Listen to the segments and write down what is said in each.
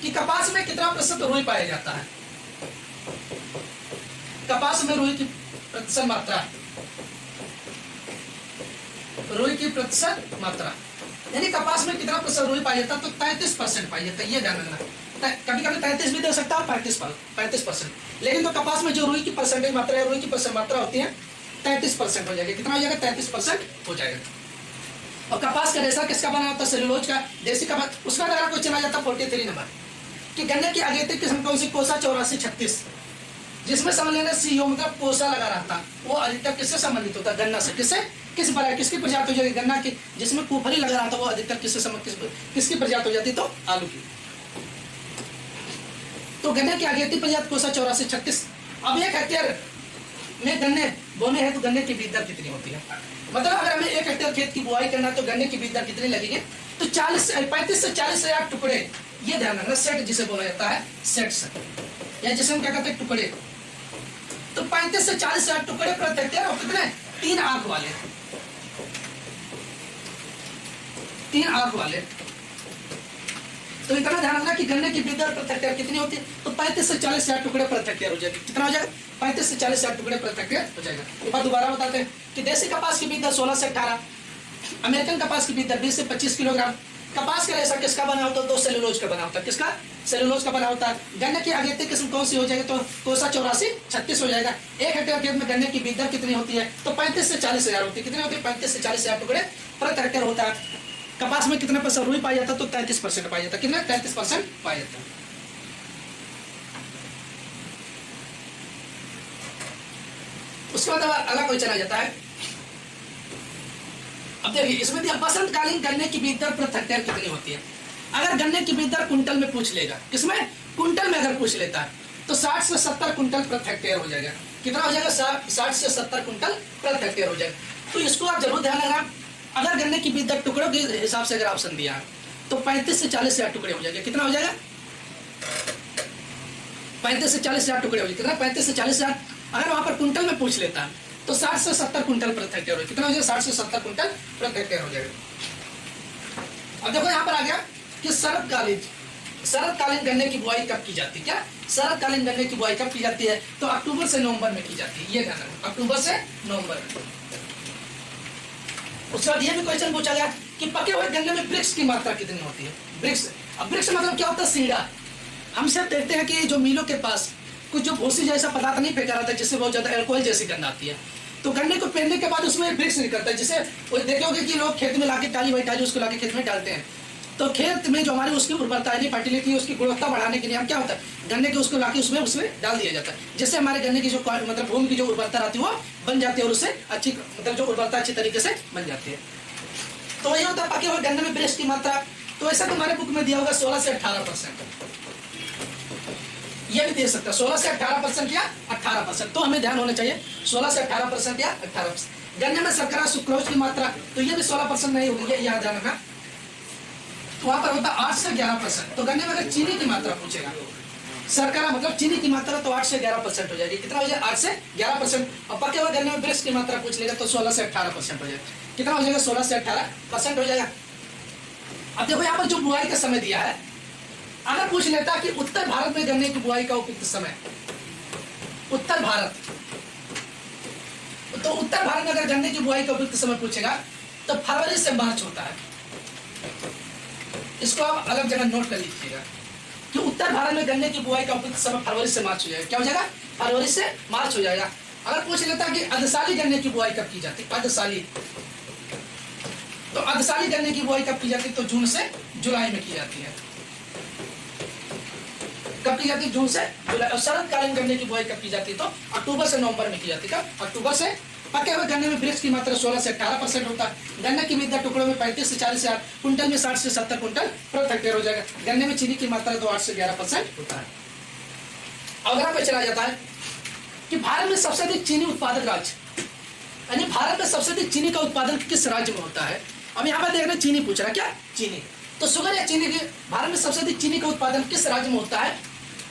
कि कपास में कितना प्रतिशत रुई पाया जाता है। कपास में रुई की प्रतिशत मात्रा, रुई की प्रतिशत मात्रा यानी कपास में कितना प्रतिशत रुई पाया जाता है, तो 33% पाया जाता है। ये ध्यान रखना, कभी कभी 33 भी दे सकता है, 35%, लेकिन तो कपास में जो रुई की परसेंटेज मात्रा है, रुई की परसेंट मात्रा होती है 33% हो जाएगी। कितना हो जाएगा? 33% हो जाएगा। और कपास का रेशा किसका बना होता है? सेलुलोज का, देसी कपास। उसका अगर कोई चला जाता 43 नंबर कि गन्ने की अगेती किस्म कौन सी? कोसा 8436, जिसमें समझ लेना सीओ मतलब कोसा लगा रहता, वो अधिकतर किससे संबंधित होता है? गन्ना से। किससे? किसकी प्रजाति हो जाएगी? गन्ना की। जिसमें कुफरी लगा रहा था वो अधिकतर किसकी प्रजाति हो जाती? तो आलू की। तो गन्ने की अगेती प्रजाति कोसा 8436। अब 1 हेक्टेयर में गन्ने बोने हैं तो गन्ने की बीज दर कितनी होती है? मतलब अगर हमें 1 हेक्टेयर खेत की बुआई करना है तो गन्ने की बीज दर कितनी लगेगी? तो 35 से 40,000 टुकड़े। ये ध्यान रखना, सेट जिसे बोला जाता है, सेट या जिसे हम क्या कहते हैं? टुकड़े। तो 35 से 40,000 टुकड़े प्रति हेक्टेयर। और कितने? 3 आंख वाले, 3 आंख वाले। तो इतना ध्यान रखना कि गन्ने की बीज दर प्रति हेक्टेयर कितनी होती है? तो 35 से 40,000 टुकड़े प्रति हेक्टेयर हो जाएगी। कितना हो जाएगा? 35 से 40,000 टुकड़े प्रति हेक्टेयर हो जाएगा। एक बार दोबारा बताते हैं कि देसी कपास की बीज दर 16 से 18, अमेरिकन कपास की बीज दर 20 से 25 किलोग्राम। कपास का रेशा किसका बना होता है? तो सेलुलोज का बना होता है। किसका? सेलुलोज का बना होता है। गन्ने की अगेती किस्म कौन सी हो जाएगी? तो कोसा 8436 हो जाएगा। 1 हेक्टेयर खेत में गन्ने की बीज दर कितनी होती है? तो 35 से 40,000 होती है। कितनी होती है? 35 से 40,000 टुकड़े प्रति हेक्टेयर होता है। कपास में कितना % रुई पाया जाता है? तो 33% पाया जाता है। कितना? 33% पाया जाता है। उसके बाद अगला क्वेश्चन आ जाता है। अब देखिए इसमें दिया बसंतकालीन गन्ने की बीज दर प्रति हेक्टेयर कितनी होती है। अगर गन्ने की बीज दर कुंटल में पूछ लेगा, किसमें? कुंटल में अगर पूछ लेता है तो 60 से 70 कुंटल प्रति हेक्टेयर हो जाएगा। कितना हो जाएगा? 60 से 70 कुंटल प्रति हेक्टेयर हो जाएगा। तो इसको आप जरूर ध्यान रखना। अगर गन्ने की बीज दर टुकड़ों के हिसाब से अगर ऑप्शन दिया है तो 35 से 40,000 टुकड़े हो जाएंगे। कितना हो जाएगा? 35 से 40,000 टुकड़े हो जाएंगे। कितना? 35 से 40,000। अगर वहां पर कुंटल में पूछ लेता है तो 60 से 70 कुंटल प्रति हेक्टेयर हो। कितना हो जाएगा? 60 से 70 कुंटल प्रति हेक्टेयर हो जाएगा। अब देखो यहाँ पर आ गया कि शरतकालीन गन्ने की बुआई कब की जाती है? क्या शरतकालीन गन्ने की बुआई कब की जाती है? तो अक्टूबर से नवंबर में की जाती है। ये ध्यान रखना, अक्टूबर से नवंबर में। उसके बाद ये भी क्वेश्चन पूछा गया कि पके हुए गन्ने में ब्रिक्स की मात्रा कितनी होती है? ब्रिक्स, अब ब्रिक्स मतलब क्या होता है? सीड़ा। हम सब देखते हैं कि जो मिलों के पास कुछ जो भूसी जैसा पदार्थ नहीं फेंका रहता है जिससे बहुत ज्यादा अल्कोहल जैसी गंध आती है, तो गन्ने को पेरने के बाद उसमें ब्रिक्स निकलता है। जिसे देखे होगे कि लोग खेत में लाके टाली उसको लाके खेत में डालते हैं। तो खेत में जो हमारी उसकी उर्वरता यानी फर्टिलिटी, उसकी गुणवत्ता बढ़ाने के लिए हम क्या होता है? गन्ने के उसको लाके उसमें डाल दिया जाता है, जिससे हमारे गन्ने की जो मतलब भूमि की जो उर्वरता रहती है वो बन जाती है और उससे अच्छी मतलब जो उर्वरता अच्छी तरीके से बन जाती है। तो वही होता है पके हुए गन्ने में ब्रिक्स की मात्रा। तो ऐसा तुम्हारे बुक में दिया होगा 16 से 18%। ये भी दे सकता है 16 से 18% या 18%। तो हमें ध्यान होना चाहिए 16 से 18% या 18%। गन्ने में शर्करा सुक्रोज की मात्रा तो ये भी 16% नहीं होगी, ये याद रखना। तो वहां पर होता है 8 से 11%। तो गन्ने में अगर चीनी की मात्रा पूछेगा, शर्करा मतलब चीनी की मात्रा, तो 8 से 11% हो जाएगी। कितना हो जाएगा? 8 से 11%। और पके हुए गन्ने में ब्रिक्स की मात्रा पूछ लेगा तो 16 से 18% हो जाएगा। कितना हो जाएगा? 16 से 18% हो जाएगा। अब देखो यहाँ पर जो बुआई का समय दिया है, अगर पूछ लेता कि उत्तर भारत में गन्ने की बुआई का उपयुक्त समय, उत्तर भारत, तो उत्तर भारत में अगर गन्ने की बुआई का उपयुक्त समय पूछेगा तो फरवरी से मार्च होता है। इसको आप अलग जगह नोट कर लीजिएगा कि उत्तर भारत में गन्ने की बुआई का उपयुक्त समय फरवरी से मार्च हो जाएगा। क्या हो जाएगा? फरवरी से मार्च हो जाएगा। अगर पूछ लेता कि अर्धसाली गन्ने की बुआई कब की जाती है, अर्धसाली, तो अर्धसाली गन्ने की बुआई कब की जाती है? तो जून से जुलाई में की जाती है। कब की जाती है? जून से जुलाई। और शरतकालीन गन्ने की बुआई कब की जाती है? तो अक्टूबर से नवंबर में की जाती है। कब? अक्टूबर से। पके हुए गन्ने में ब्रिक्स की मात्रा 16 से 18% होता है। गन्ने की बीज दर टुकड़ों में 35 से 40,000, कुंटल में 60 से 70 कुंटल प्रति हेक्टेयर हो जाएगा। गन्ने में चीनी की मात्रा तो 8 से 11% होता है। अगला क्वेश्चन आ जाता है कि भारत में सबसे अधिक चीनी उत्पादक राज्य, यानी भारत में सबसे अधिक चीनी का उत्पादन किस राज्य में होता है? अब यहाँ पर देखना चीनी पूछ रहा है। क्या? चीनी। तो शुगर या चीनी के भारत में सबसे अधिक चीनी का उत्पादन किस राज्य में होता है?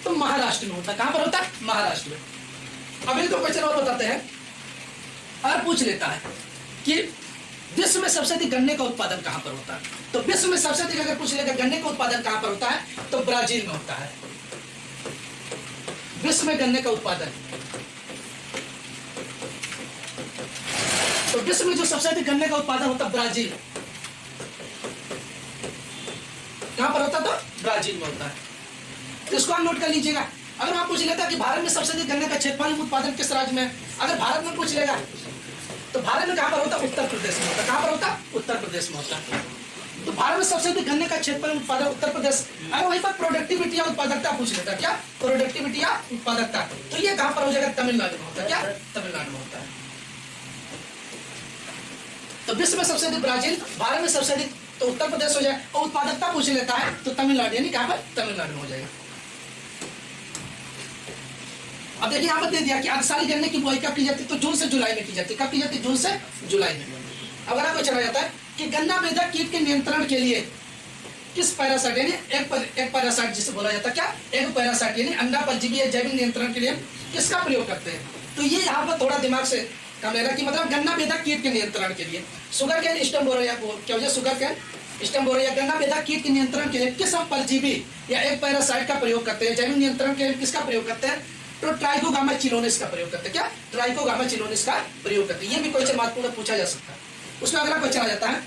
तो महाराष्ट्र में होता है। कहां पर होता है? महाराष्ट्र में। अब एक दो क्वेश्चन और बताते हैं। अगर पूछ लेता है कि विश्व में सबसे अधिक गन्ने का उत्पादन कहां पर होता है? तो विश्व में सबसे अधिक अगर पूछ लेगा गन्ने का उत्पादन कहां पर होता है, तो ब्राजील में होता है। विश्व में गन्ने का उत्पादन, तो विश्व में जो सबसे अधिक गन्ने का उत्पादन होता है ब्राजील, कहां पर होता? तो ब्राजील में होता है। तो इसको आप नोट कर लीजिएगा। अगर आप पूछ लेता कि भारत में सबसे अधिक गन्ने का क्षेत्रफल उत्पादन किस राज्य में है, अगर भारत में पूछ लेगा तो भारत में कहां पर होता? उत्तर प्रदेश में होता। कहां पर होता? उत्तर प्रदेश में होता। तो भारत में सबसे अधिक गन्ने का क्षेत्रफल उत्पादन उत्तर प्रदेश। अगर वहीं पर प्रोडक्टिविटी या उत्पादकता पूछ लेता, क्या प्रोडक्टिविटी या उत्पादकता, तो ये कहां पर हो जाएगा? तमिलनाडु में होता। क्या? तमिलनाडु में होता है। तो विश्व में सबसे अधिक ब्राजील, भारत में सबसे अधिक तो उत्तर प्रदेश हो जाए, और उत्पादकता पूछ लेता है तो तमिलनाडु, यानी कहां पर? तमिलनाडु में हो जाएगा। अब देखिए यहाँ पर दे दिया कि अर्धसाली गन्ने की बुआई कब की जाती है, तो जून से जुलाई में की जाती है। कब की जाती है? जून से जुलाई में। अब अगर आपको चला जाता है कि गन्ना बेधक कीट के नियंत्रण के लिए किस पैरासाइट, यानी एक पैरासाइट जिसे बोला जाता है, क्या एक पैरासाइट यानी अंडा परजीवी या जैविक नियंत्रण के लिए किसका प्रयोग करते हैं? तो ये यहाँ पर थोड़ा दिमाग से काम लेना कि मतलब गन्ना बेधक कीट के नियंत्रण के लिए शुगर कैन स्टेम बोरोया, क्या हो जाए शुगर कैन स्टेम बोरोया, गन्ना बेधक कीट के नियंत्रण के लिए किस हम परजीवी या एक पैरासाइट का प्रयोग करते हैं? जैविक नियंत्रण के लिए किसका प्रयोग करते हैं? तो ट्राइकोगामा चिनोनिस का प्रयोग करते हैं। क्या? ट्राइकोगामा चिनोनिस का प्रयोग करते हैं। ये भी क्वेश्चन महत्वपूर्ण पूछा जा सकता है। उसमें अगला क्वेश्चन आ जाता है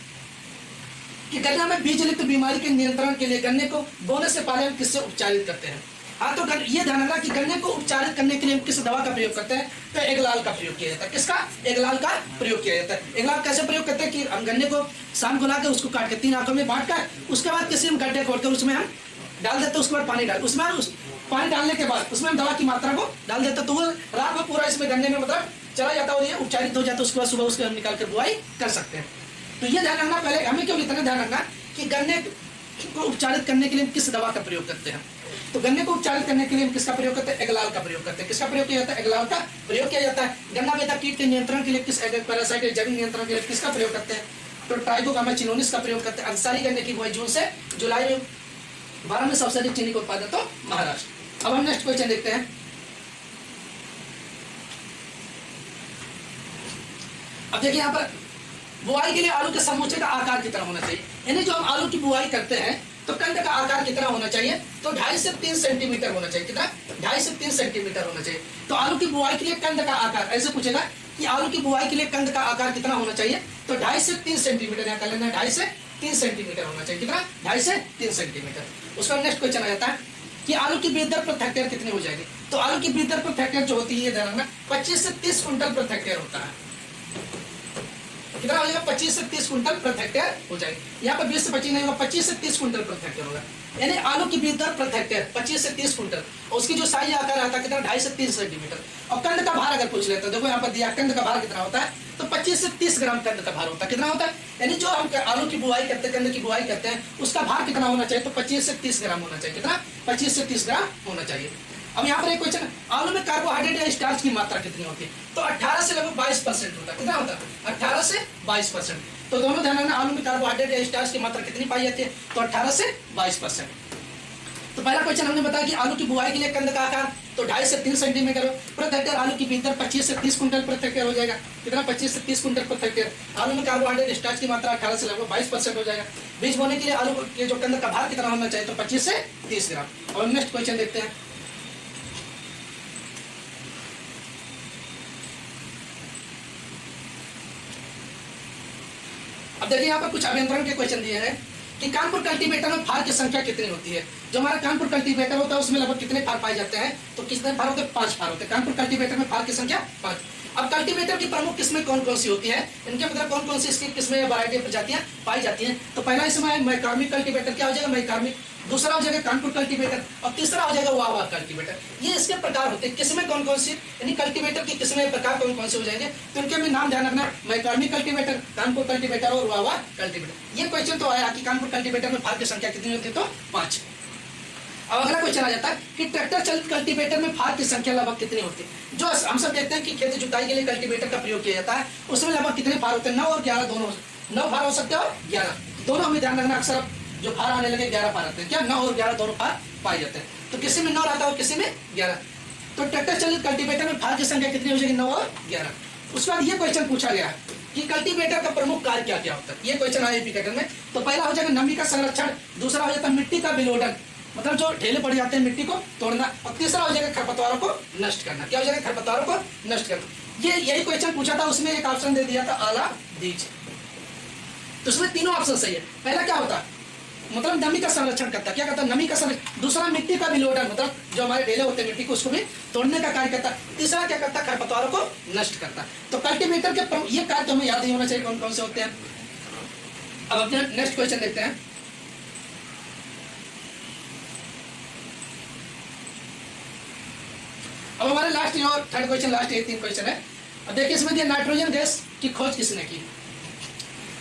कि गन्ना में बीजलिप्त बीमारी के नियंत्रण के लिए गन्ने को बोने से पहले हम किससे उपचारित करते हैं? हाँ, तो ये ध्यान रखना कि गन्ने को उपचारित करने के लिए हम किस दवा का प्रयोग करते हैं? तो एगलाल का प्रयोग किया जाता है। किसका? एगलाल का प्रयोग किया जाता है। एगलाल कैसे प्रयोग करते हैं कि हम गन्ने को शाम को लाकर उसको काट के 3 आंखों में बांट कर उसके बाद किसी हम गड्ढे खोदकर उसमें हम डाल देते, उसके बाद पानी डाल, उसमें पानी डालने के बाद उसमें हम दवा की मात्रा को डाल देते, तो वो रात में पूरा इसमें गन्ने में मतलब चला जाता है और ये उपचारित हो जाता है। उसके बाद सुबह उसके हम निकाल कर बुआई कर सकते हैं। तो ये ध्यान रखना, पहले हमें क्यों इतना ध्यान रखना कि गन्ने को उपचारित करने के लिए हम किस दवा का प्रयोग करते हैं? तो गन्ने को उपचारित करने के लिए हम किसका प्रयोग करते हैं? एगलाल का प्रयोग करते हैं। किसका प्रयोग किया जाता है? एगलाल का प्रयोग किया जाता है। गन्ना बेधक कीट के नियंत्रण के लिए किस पैरासाइट या जैविक नियंत्रण के लिए किसका प्रयोग करते हैं? तो ट्राइकोगामा चिनोनिस का प्रयोग करते हैं। अर्धसाली गन्ने की बुआई जून से जुलाई में। भारत में सबसे अधिक चीनी का उत्पादन तो महाराष्ट्र। अब हम नेक्स्ट क्वेश्चन देखते हैं। अब देखिए यहाँ पर बुआई के लिए आलू के समूचे का आकार कितना होना चाहिए, यानी जो हम आलू की बुआई करते हैं तो कंद का आकार कितना होना चाहिए? तो 2.5 से 3 सेंटीमीटर होना चाहिए। कितना? 2.5 से 3 सेंटीमीटर होना चाहिए। तो आलू की बुआई के लिए कंद का आकार ऐसे पूछेगा कि आलू की बुआई के लिए कंद का आकार कितना होना चाहिए? तो 2.5 से 3 सेंटीमीटर यहाँ कर लेना है। 2.5 से 3 सेंटीमीटर होना चाहिए। कितना? 2.5 से 3 सेंटीमीटर। उसका नेक्स्ट क्वेश्चन आ जाता है कि आलू की वृद्धि दर प्रति हेक्टेयर कितनी हो जाएगी? तो आलू की वृद्धि दर प्रति हेक्टेयर जो होती है ध्यान रखना 25 से 30 क्विंटल प्रति हेक्टेयर होता है। कितना हो जाएगा? 25 से 30 क्विंटल प्रति हेक्टेयर हो जाएगी। यहाँ पर 20 से 25 नहीं होगा, 25 से 30 क्विंटल प्रति हेक्टेयर होगा। यानी आलू की वृद्धि दर प्रति हेक्टेयर 25 से 30 क्विंटल, और उसकी जो साइज आकार आता है कितना? 2.5 से 3 सेंटीमीटर। और कंद का भार अगर पूछ लेते हैं, देखो यहाँ पर दिया कंद का भार कितना होता है, तो 25 से 30 ग्राम कंद का भार होता है। कितना होता है? यानी जो हम आलू की बुआई करते हैं, कंद की बुआई करते हैं, उसका भार कितना होना चाहिए? तो 25 से 30 ग्राम होना चाहिए। कितना? 25 से 30 ग्राम होना चाहिए। अब यहाँ पर एक क्वेश्चन, आलू में कार्बोहाइड्रेट या स्टार्च की मात्रा कितनी होती है? तो 18 से लगभग 22% होता है। कितना होता है? 18 से 22%। तो दोनों ध्यान रखना, आलू में कार्बोहाइड्रेट या स्टार्च की मात्रा कितनी पाई जाती है? तो 18 से 22%। तो पहला क्वेश्चन हमने बताया कि आलू की बुआई के लिए कंद का आकार तो 2.5 से 3 सेंटीमीटर प्रति हेक्टेयर। आलू की वृद्धि दर 25 से 30 क्विंटल प्रति हेक्टेयर हो जाएगा। कितना? 25 से 30 क्विंटल प्रति हेक्टेयर। आलू में कार्बोहाइड्रेट स्टार्च की मात्रा 18 से लगभग 22% हो जाएगा। बीज बोने के लिए आलू के जो कंद का भार कितना होना चाहिए? तो 25 से 30 ग्राम। और नेक्स्ट क्वेश्चन देखते हैं। अब देखिए यहाँ पर कुछ अभियंत्रण के क्वेश्चन दिए हैं कि कानपुर कल्टीवेटर में फार की संख्या कितनी होती है? जो हमारा कानपुर कल्टीवेटर होता है उसमें लगभग कितने फार पाए जाते हैं? तो कितने फार होते हैं? 5 फार होते हैं। कानपुर कल्टीवेटर में फार की संख्या 5। अब कल्टीवेटर की प्रमुख किस्में कौन कौन सी होती है? इनके मतलब कौन कौन सी इसकी किस्में या वैरायटी प्रजातियां पाई जाती हैं? तो पहला इसमें मैकार्मिक कल्टीवेटर, क्या हो जाएगा? मैकार्मिक। दूसरा हो जाएगा कानपुर कल्टीवेटर, और तीसरा हो जाएगा वावा कल्टीवेटर। ये इसके प्रकार होते हैं। किस्में कौन कौन सी, यानी कल्टीवेटर की किस्में प्रकार कौन कौन से हो जाएंगे? तो इनके में नाम ध्यान रखना, मैकार्मिक कल्टीवेटर, कानपुर कल्टीवेटर और वावा कल्टीवेटर। ये क्वेश्चन तो आया कि कानपुर कल्टीवेटर में फार की संख्या कितनी होती है? तो 5। अब अगला क्वेश्चन आ जाता है कि ट्रैक्टर चालित कल्टीवेटर में फार की संख्या लगभग कितनी होती है? जो हम सब देखते हैं कि खेती जुताई के लिए कल्टीवेटर का प्रयोग किया जाता है, उसमें लगभग कितने फार होते हैं? 9 और 11 दोनों। 9 फार हो सकते हैं और 11 दोनों। हमें ध्यान रखना, अक्सर जो फार आने लगे 11 फार आते हैं। क्या? 9 और 11 दोनों फार पाए जाते हैं। तो किसी में 9 रहता है और किसी में 11। तो ट्रैक्टर चालित कल्टीवेटर में फार की संख्या कितनी हो जाएगी? 9 और 11। उसके बाद ये क्वेश्चन पूछा गया कि कल्टीवेटर का प्रमुख कार्य क्या क्या होता है। ये क्वेश्चन आया पैटर्न में। तो पहला हो जाएगा नमी का संरक्षण, दूसरा हो जाता है मिट्टी का विलोडन, मतलब जो ढेले पड़ जाते हैं मिट्टी को तोड़ना, और तीसरा हो जाएगा खरपतवारों को नष्ट करना। क्या हो जाएगा? खरपतवारों को नष्ट करना। ये यही क्वेश्चन पूछा था, उसमें एक ऑप्शन दे दिया था आला बीज। तो उसमें तीनों ऑप्शन सही है। पहला क्या होता है? मतलब नमी का संरक्षण करता है। क्या करता है? नमी का संरक्षण। दूसरा मिट्टी का विलोडन, मतलब जो हमारे ढेले होते हैं मिट्टी को उसको भी तोड़ने का कार्य करता है। तीसरा क्या करता है? खरपतवारों को नष्ट करता है। तो कल्टीवेटर के ये कार्य तो हमें याद ही होना चाहिए कौन कौन से होते हैं। अब अपने नेक्स्ट क्वेश्चन देखते हैं। अब हमारे लास्ट और थर्ड क्वेश्चन, लास्ट ये 3 क्वेश्चन है। अब देखिए इसमें दिया नाइट्रोजन गैस की खोज किसने की?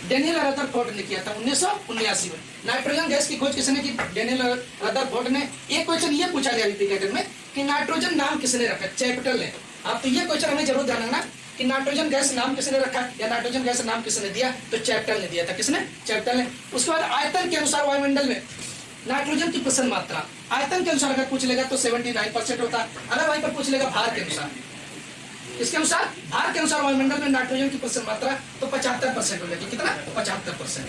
डेनियल रदरफोर्ड ने किया था 1979 में। नाइट्रोजन गैस की खोज किसने की? डेनियल रदरफोर्ड ने। एक क्वेश्चन ये पूछा गया पैटर्न में कि नाइट्रोजन नाम किसने रखा? चैप्टर ने। आप तो ये क्वेश्चन हमें जरूर ध्यान रखना कि नाइट्रोजन गैस नाम किसने रखा या नाइट्रोजन गैस नाम किसने दिया? तो चैप्टर ने दिया था। किसने? चैप्टर ने। उसके बाद आयतन के अनुसार वायुमंडल में नाइट्रोजन की प्रसन्न मात्रा आयतन के अनुसार अगर पूछ लेगा तो 79% होता है। अगर वहीं पर पूछ लेगा भार के अनुसार, इसके अनुसार भार के अनुसार वायुमंडल में नाइट्रोजन की प्रसन्न मात्रा तो 75% हो जाएगी। कितना? 75%।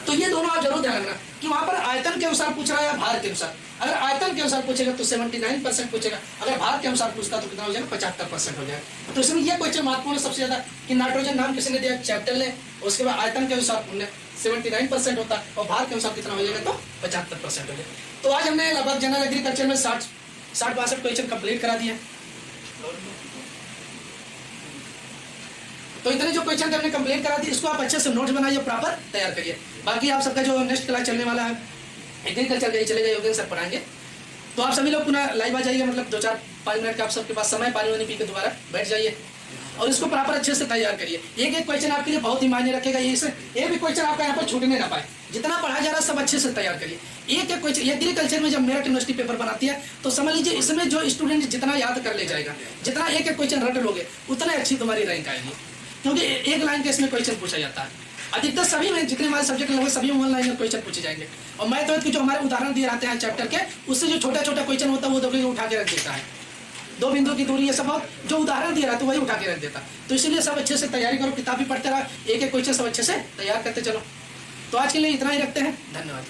तो ये दोनों आप जरूर ध्यान रखना कि वहां पर आयतन के अनुसार पूछ रहा है या भार के अनुसार। अगर आयतन के अनुसार पूछेगा तो 79% पूछेगा, अगर भार के अनुसार पूछता तो कितना हो जाएगा? 75% हो जाएगा। तो इसमें यह क्वेश्चन महत्वपूर्ण सबसे ज्यादा कि नाइट्रोजन नाम किसने दिया? चैप्टर ने। उसके बाद आयतन के अनुसार 79% होता है और भार के अनुसार कितना हो जाएगा? तो 75% हो जाएगा। तो आज हमने लगभग जनरल एग्रीकल्चर में 60-62 क्वेश्चन कंप्लीट करा दिए। तो इतने जो क्वेश्चन थे हमने कंप्लीट करा दी। इसको आप अच्छे से नोट्स बनाइए, प्रॉपर तैयार करिए। बाकी आप सबका जो नेक्स्ट क्लास चलने वाला है एग्रीकल्चर का, चलेगा योगेंद्र सर पढ़ाएंगे। तो आप सभी लोग पुनः लाइव आ जाइए, मतलब 2-4-5 मिनट का आप सबके पास समय, पानी वानी पी के दोबारा बैठ जाइए और इसको प्रॉपर अच्छे से तैयार करिए। एक एक क्वेश्चन आपके लिए बहुत ही मायने रखेगा। ये भी क्वेश्चन आपका यहाँ पर छूटने ना पाए। जितना पढ़ा जा रहा है सब अच्छे से तैयार करिए। एक एक क्वेश्चन एग्रीकल्चर में जब मेरठ यूनिवर्सिटी पेपर बनाती है तो समझ लीजिए इसमें जो स्टूडेंट जितना याद कर ले जाएगा, जितना एक एक क्वेश्चन रट लोगे, उतने अच्छी तुम्हारी रैंक आएगी, क्योंकि एक लाइन के इसमें क्वेश्चन पूछा जाता है। अधिकतर सभी में जितने हमारे सब्जेक्ट लगभग सभी में 1 लाइन में क्वेश्चन पूछे जाएंगे। और मैथ के जो हमारे उदाहरण दिए जाते हैं चैप्टर के, उससे जो छोटा छोटा क्वेश्चन होता है वो देखिए उठा के रख देता है। 2 बिंदु की दूरी, ये सब जो उदाहरण दिया रहता है वही उठा के रख देता। तो इसीलिए सब अच्छे से तैयारी करो, किताब भी पढ़ते रहो, एक एक क्वेश्चन सब अच्छे से तैयार करते चलो। तो आज के लिए इतना ही रखते हैं। धन्यवाद।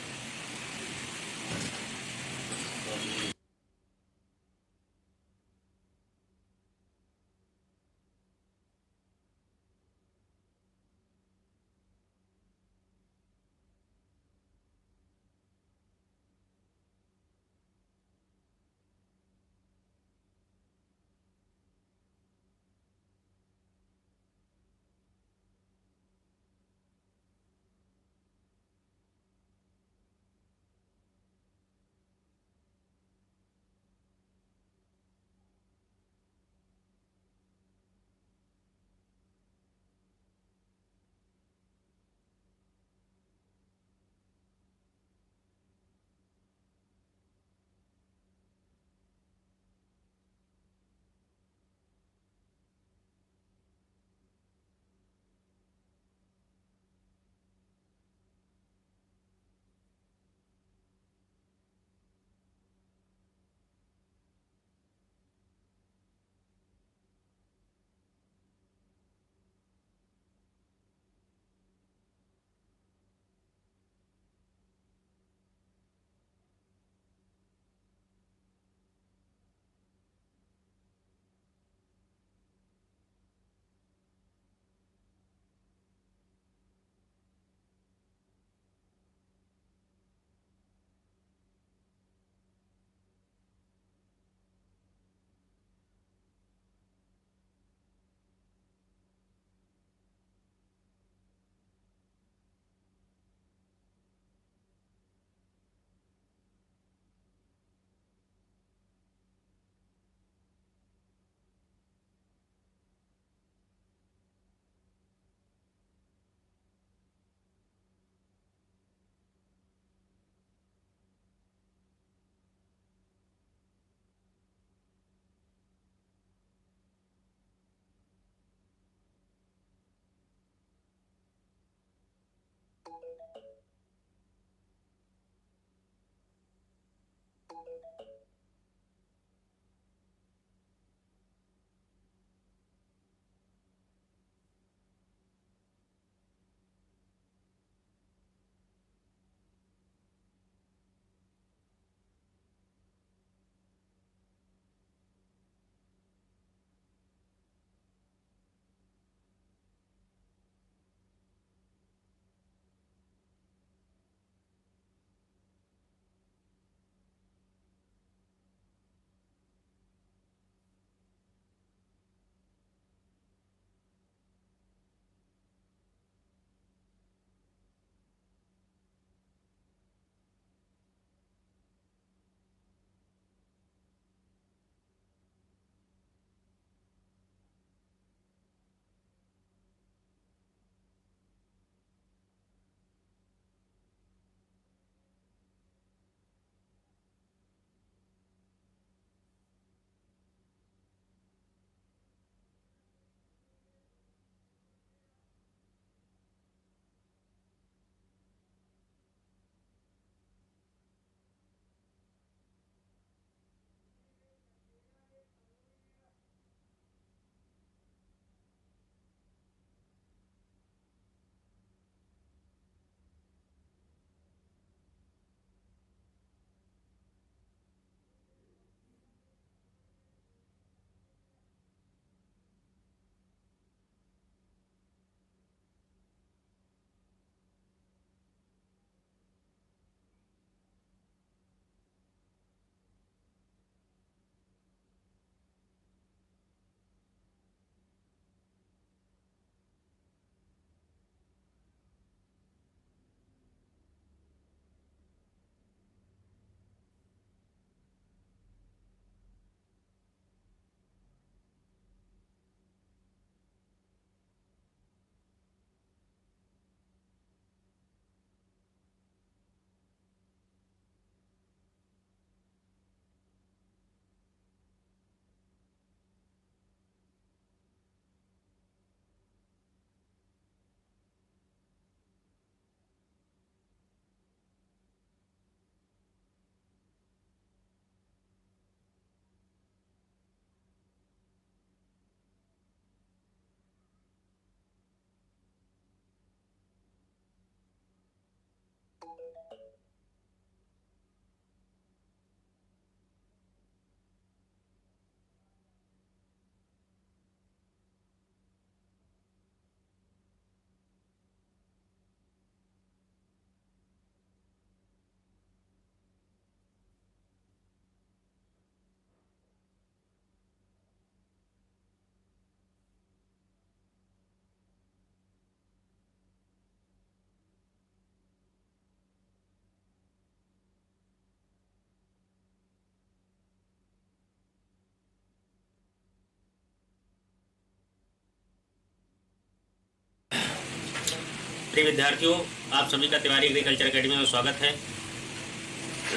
प्रिय विद्यार्थियों, आप सभी का तिवारी एग्रीकल्चर एकेडमी में स्वागत है।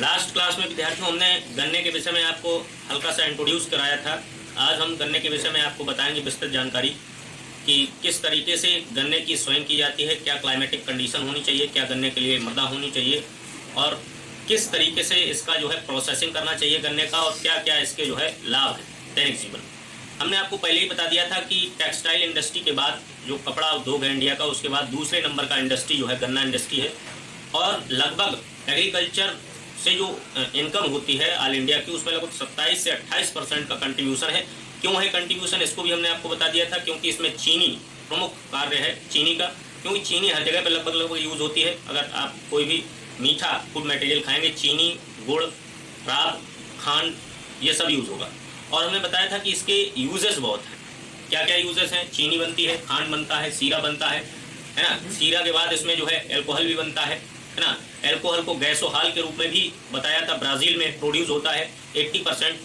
लास्ट क्लास में विद्यार्थियों हमने गन्ने के विषय में आपको हल्का सा इंट्रोड्यूस कराया था। आज हम गन्ने के विषय में आपको बताएंगे विस्तृत जानकारी कि किस तरीके से गन्ने की स्वयं की जाती है, क्या क्लाइमेटिक कंडीशन होनी चाहिए, क्या गन्ने के लिए मृदा होनी चाहिए और किस तरीके से इसका जो है प्रोसेसिंग करना चाहिए गन्ने का, और क्या क्या इसके जो है लाभ है दैनिक जीवन में। हमने आपको पहले ही बता दिया था कि टेक्सटाइल इंडस्ट्री के बाद जो कपड़ा उद्योग है इंडिया का, उसके बाद दूसरे नंबर का इंडस्ट्री जो है गन्ना इंडस्ट्री है। और लगभग एग्रीकल्चर से जो इनकम होती है ऑल इंडिया की, उसमें लगभग 27 से 28% का कंट्रीब्यूशन है। क्यों है कंट्रीब्यूशन, इसको भी हमने आपको बता दिया था। क्योंकि इसमें चीनी प्रमुख कार्य है चीनी का, क्योंकि चीनी हर जगह पर लगभग यूज़ होती है। अगर आप कोई भी मीठा फूड मटेरियल खाएंगे, चीनी, गुड़, राब, खांड, ये सब यूज़ होगा। और हमने बताया था कि इसके यूजेस बहुत हैं। क्या क्या यूजेस हैं, चीनी बनती है, खांड बनता है, सीरा बनता है ना। सीरा के बाद इसमें जो है एल्कोहल भी बनता है ना। एल्कोहल को गैसोहाल के रूप में भी बताया था, ब्राज़ील में प्रोड्यूस होता है। 80%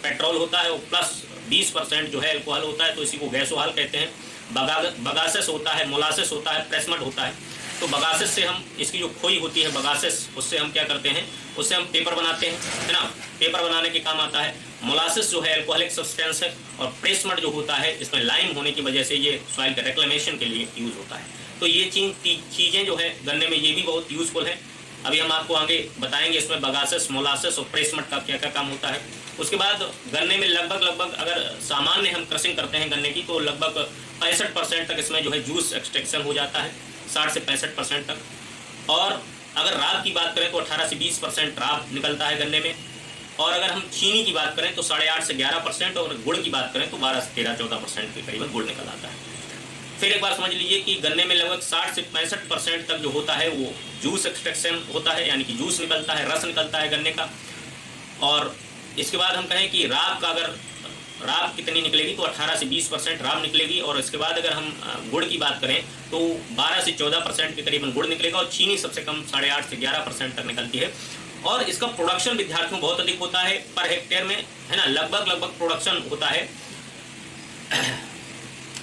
पेट्रोल होता है और प्लस 20% जो है एल्कोहल होता है, तो इसी को गैसोहाल कहते हैं। बगासेस होता है, मोलासेस होता है, प्रेसमड होता है। तो बगासेस से हम, इसकी जो खोई होती है बगासेस, उससे हम क्या करते हैं, उससे हम पेपर बनाते हैं, है ना। पेपर बनाने के काम आता है। मोलासेस जो है एल्कोहलिक सब्सटेंस है, और प्रेसमड जो होता है इसमें लाइम होने की वजह से ये सॉइल के रेक्लेमेशन के लिए यूज़ होता है। तो ये चीज़ें जो है गन्ने में ये भी बहुत यूज़फुल है। अभी हम आपको आगे बताएंगे इसमें बगासेस, मोलासेस और प्रेसमड का क्या क्या काम होता है। उसके बाद गन्ने में लगभग अगर सामान्य हम क्रशिंग करते हैं गन्ने की, तो लगभग 65% तक इसमें जो है जूस एक्सट्रैक्शन हो जाता है, 60 से 65% तक। और अगर राब की बात करें तो 18 से 20% राब निकलता है गन्ने में। और अगर हम चीनी की बात करें तो 8.5 से 11%, और गुड़ की बात करें तो 12 से 13-14% के करीबन गुड़ निकल आता है। फिर एक बार समझ लीजिए कि गन्ने में लगभग 60 से 65% तक जो होता है वो जूस एक्सट्रैक्शन होता है, यानी कि जूस निकलता है, रस निकलता है गन्ने का। और इसके बाद हम कहें कि राब का, अगर राब कितनी निकलेगी तो 18 से 20% राब निकलेगी। और इसके बाद अगर हम गुड़ की बात करें तो 12 से 14% के करीबन गुड़ निकलेगा, और चीनी सबसे कम 8.5 से 11% तक निकलती है। और इसका प्रोडक्शन विद्यार्थियों बहुत अधिक होता है पर हेक्टेयर में, है ना। लगभग प्रोडक्शन होता है।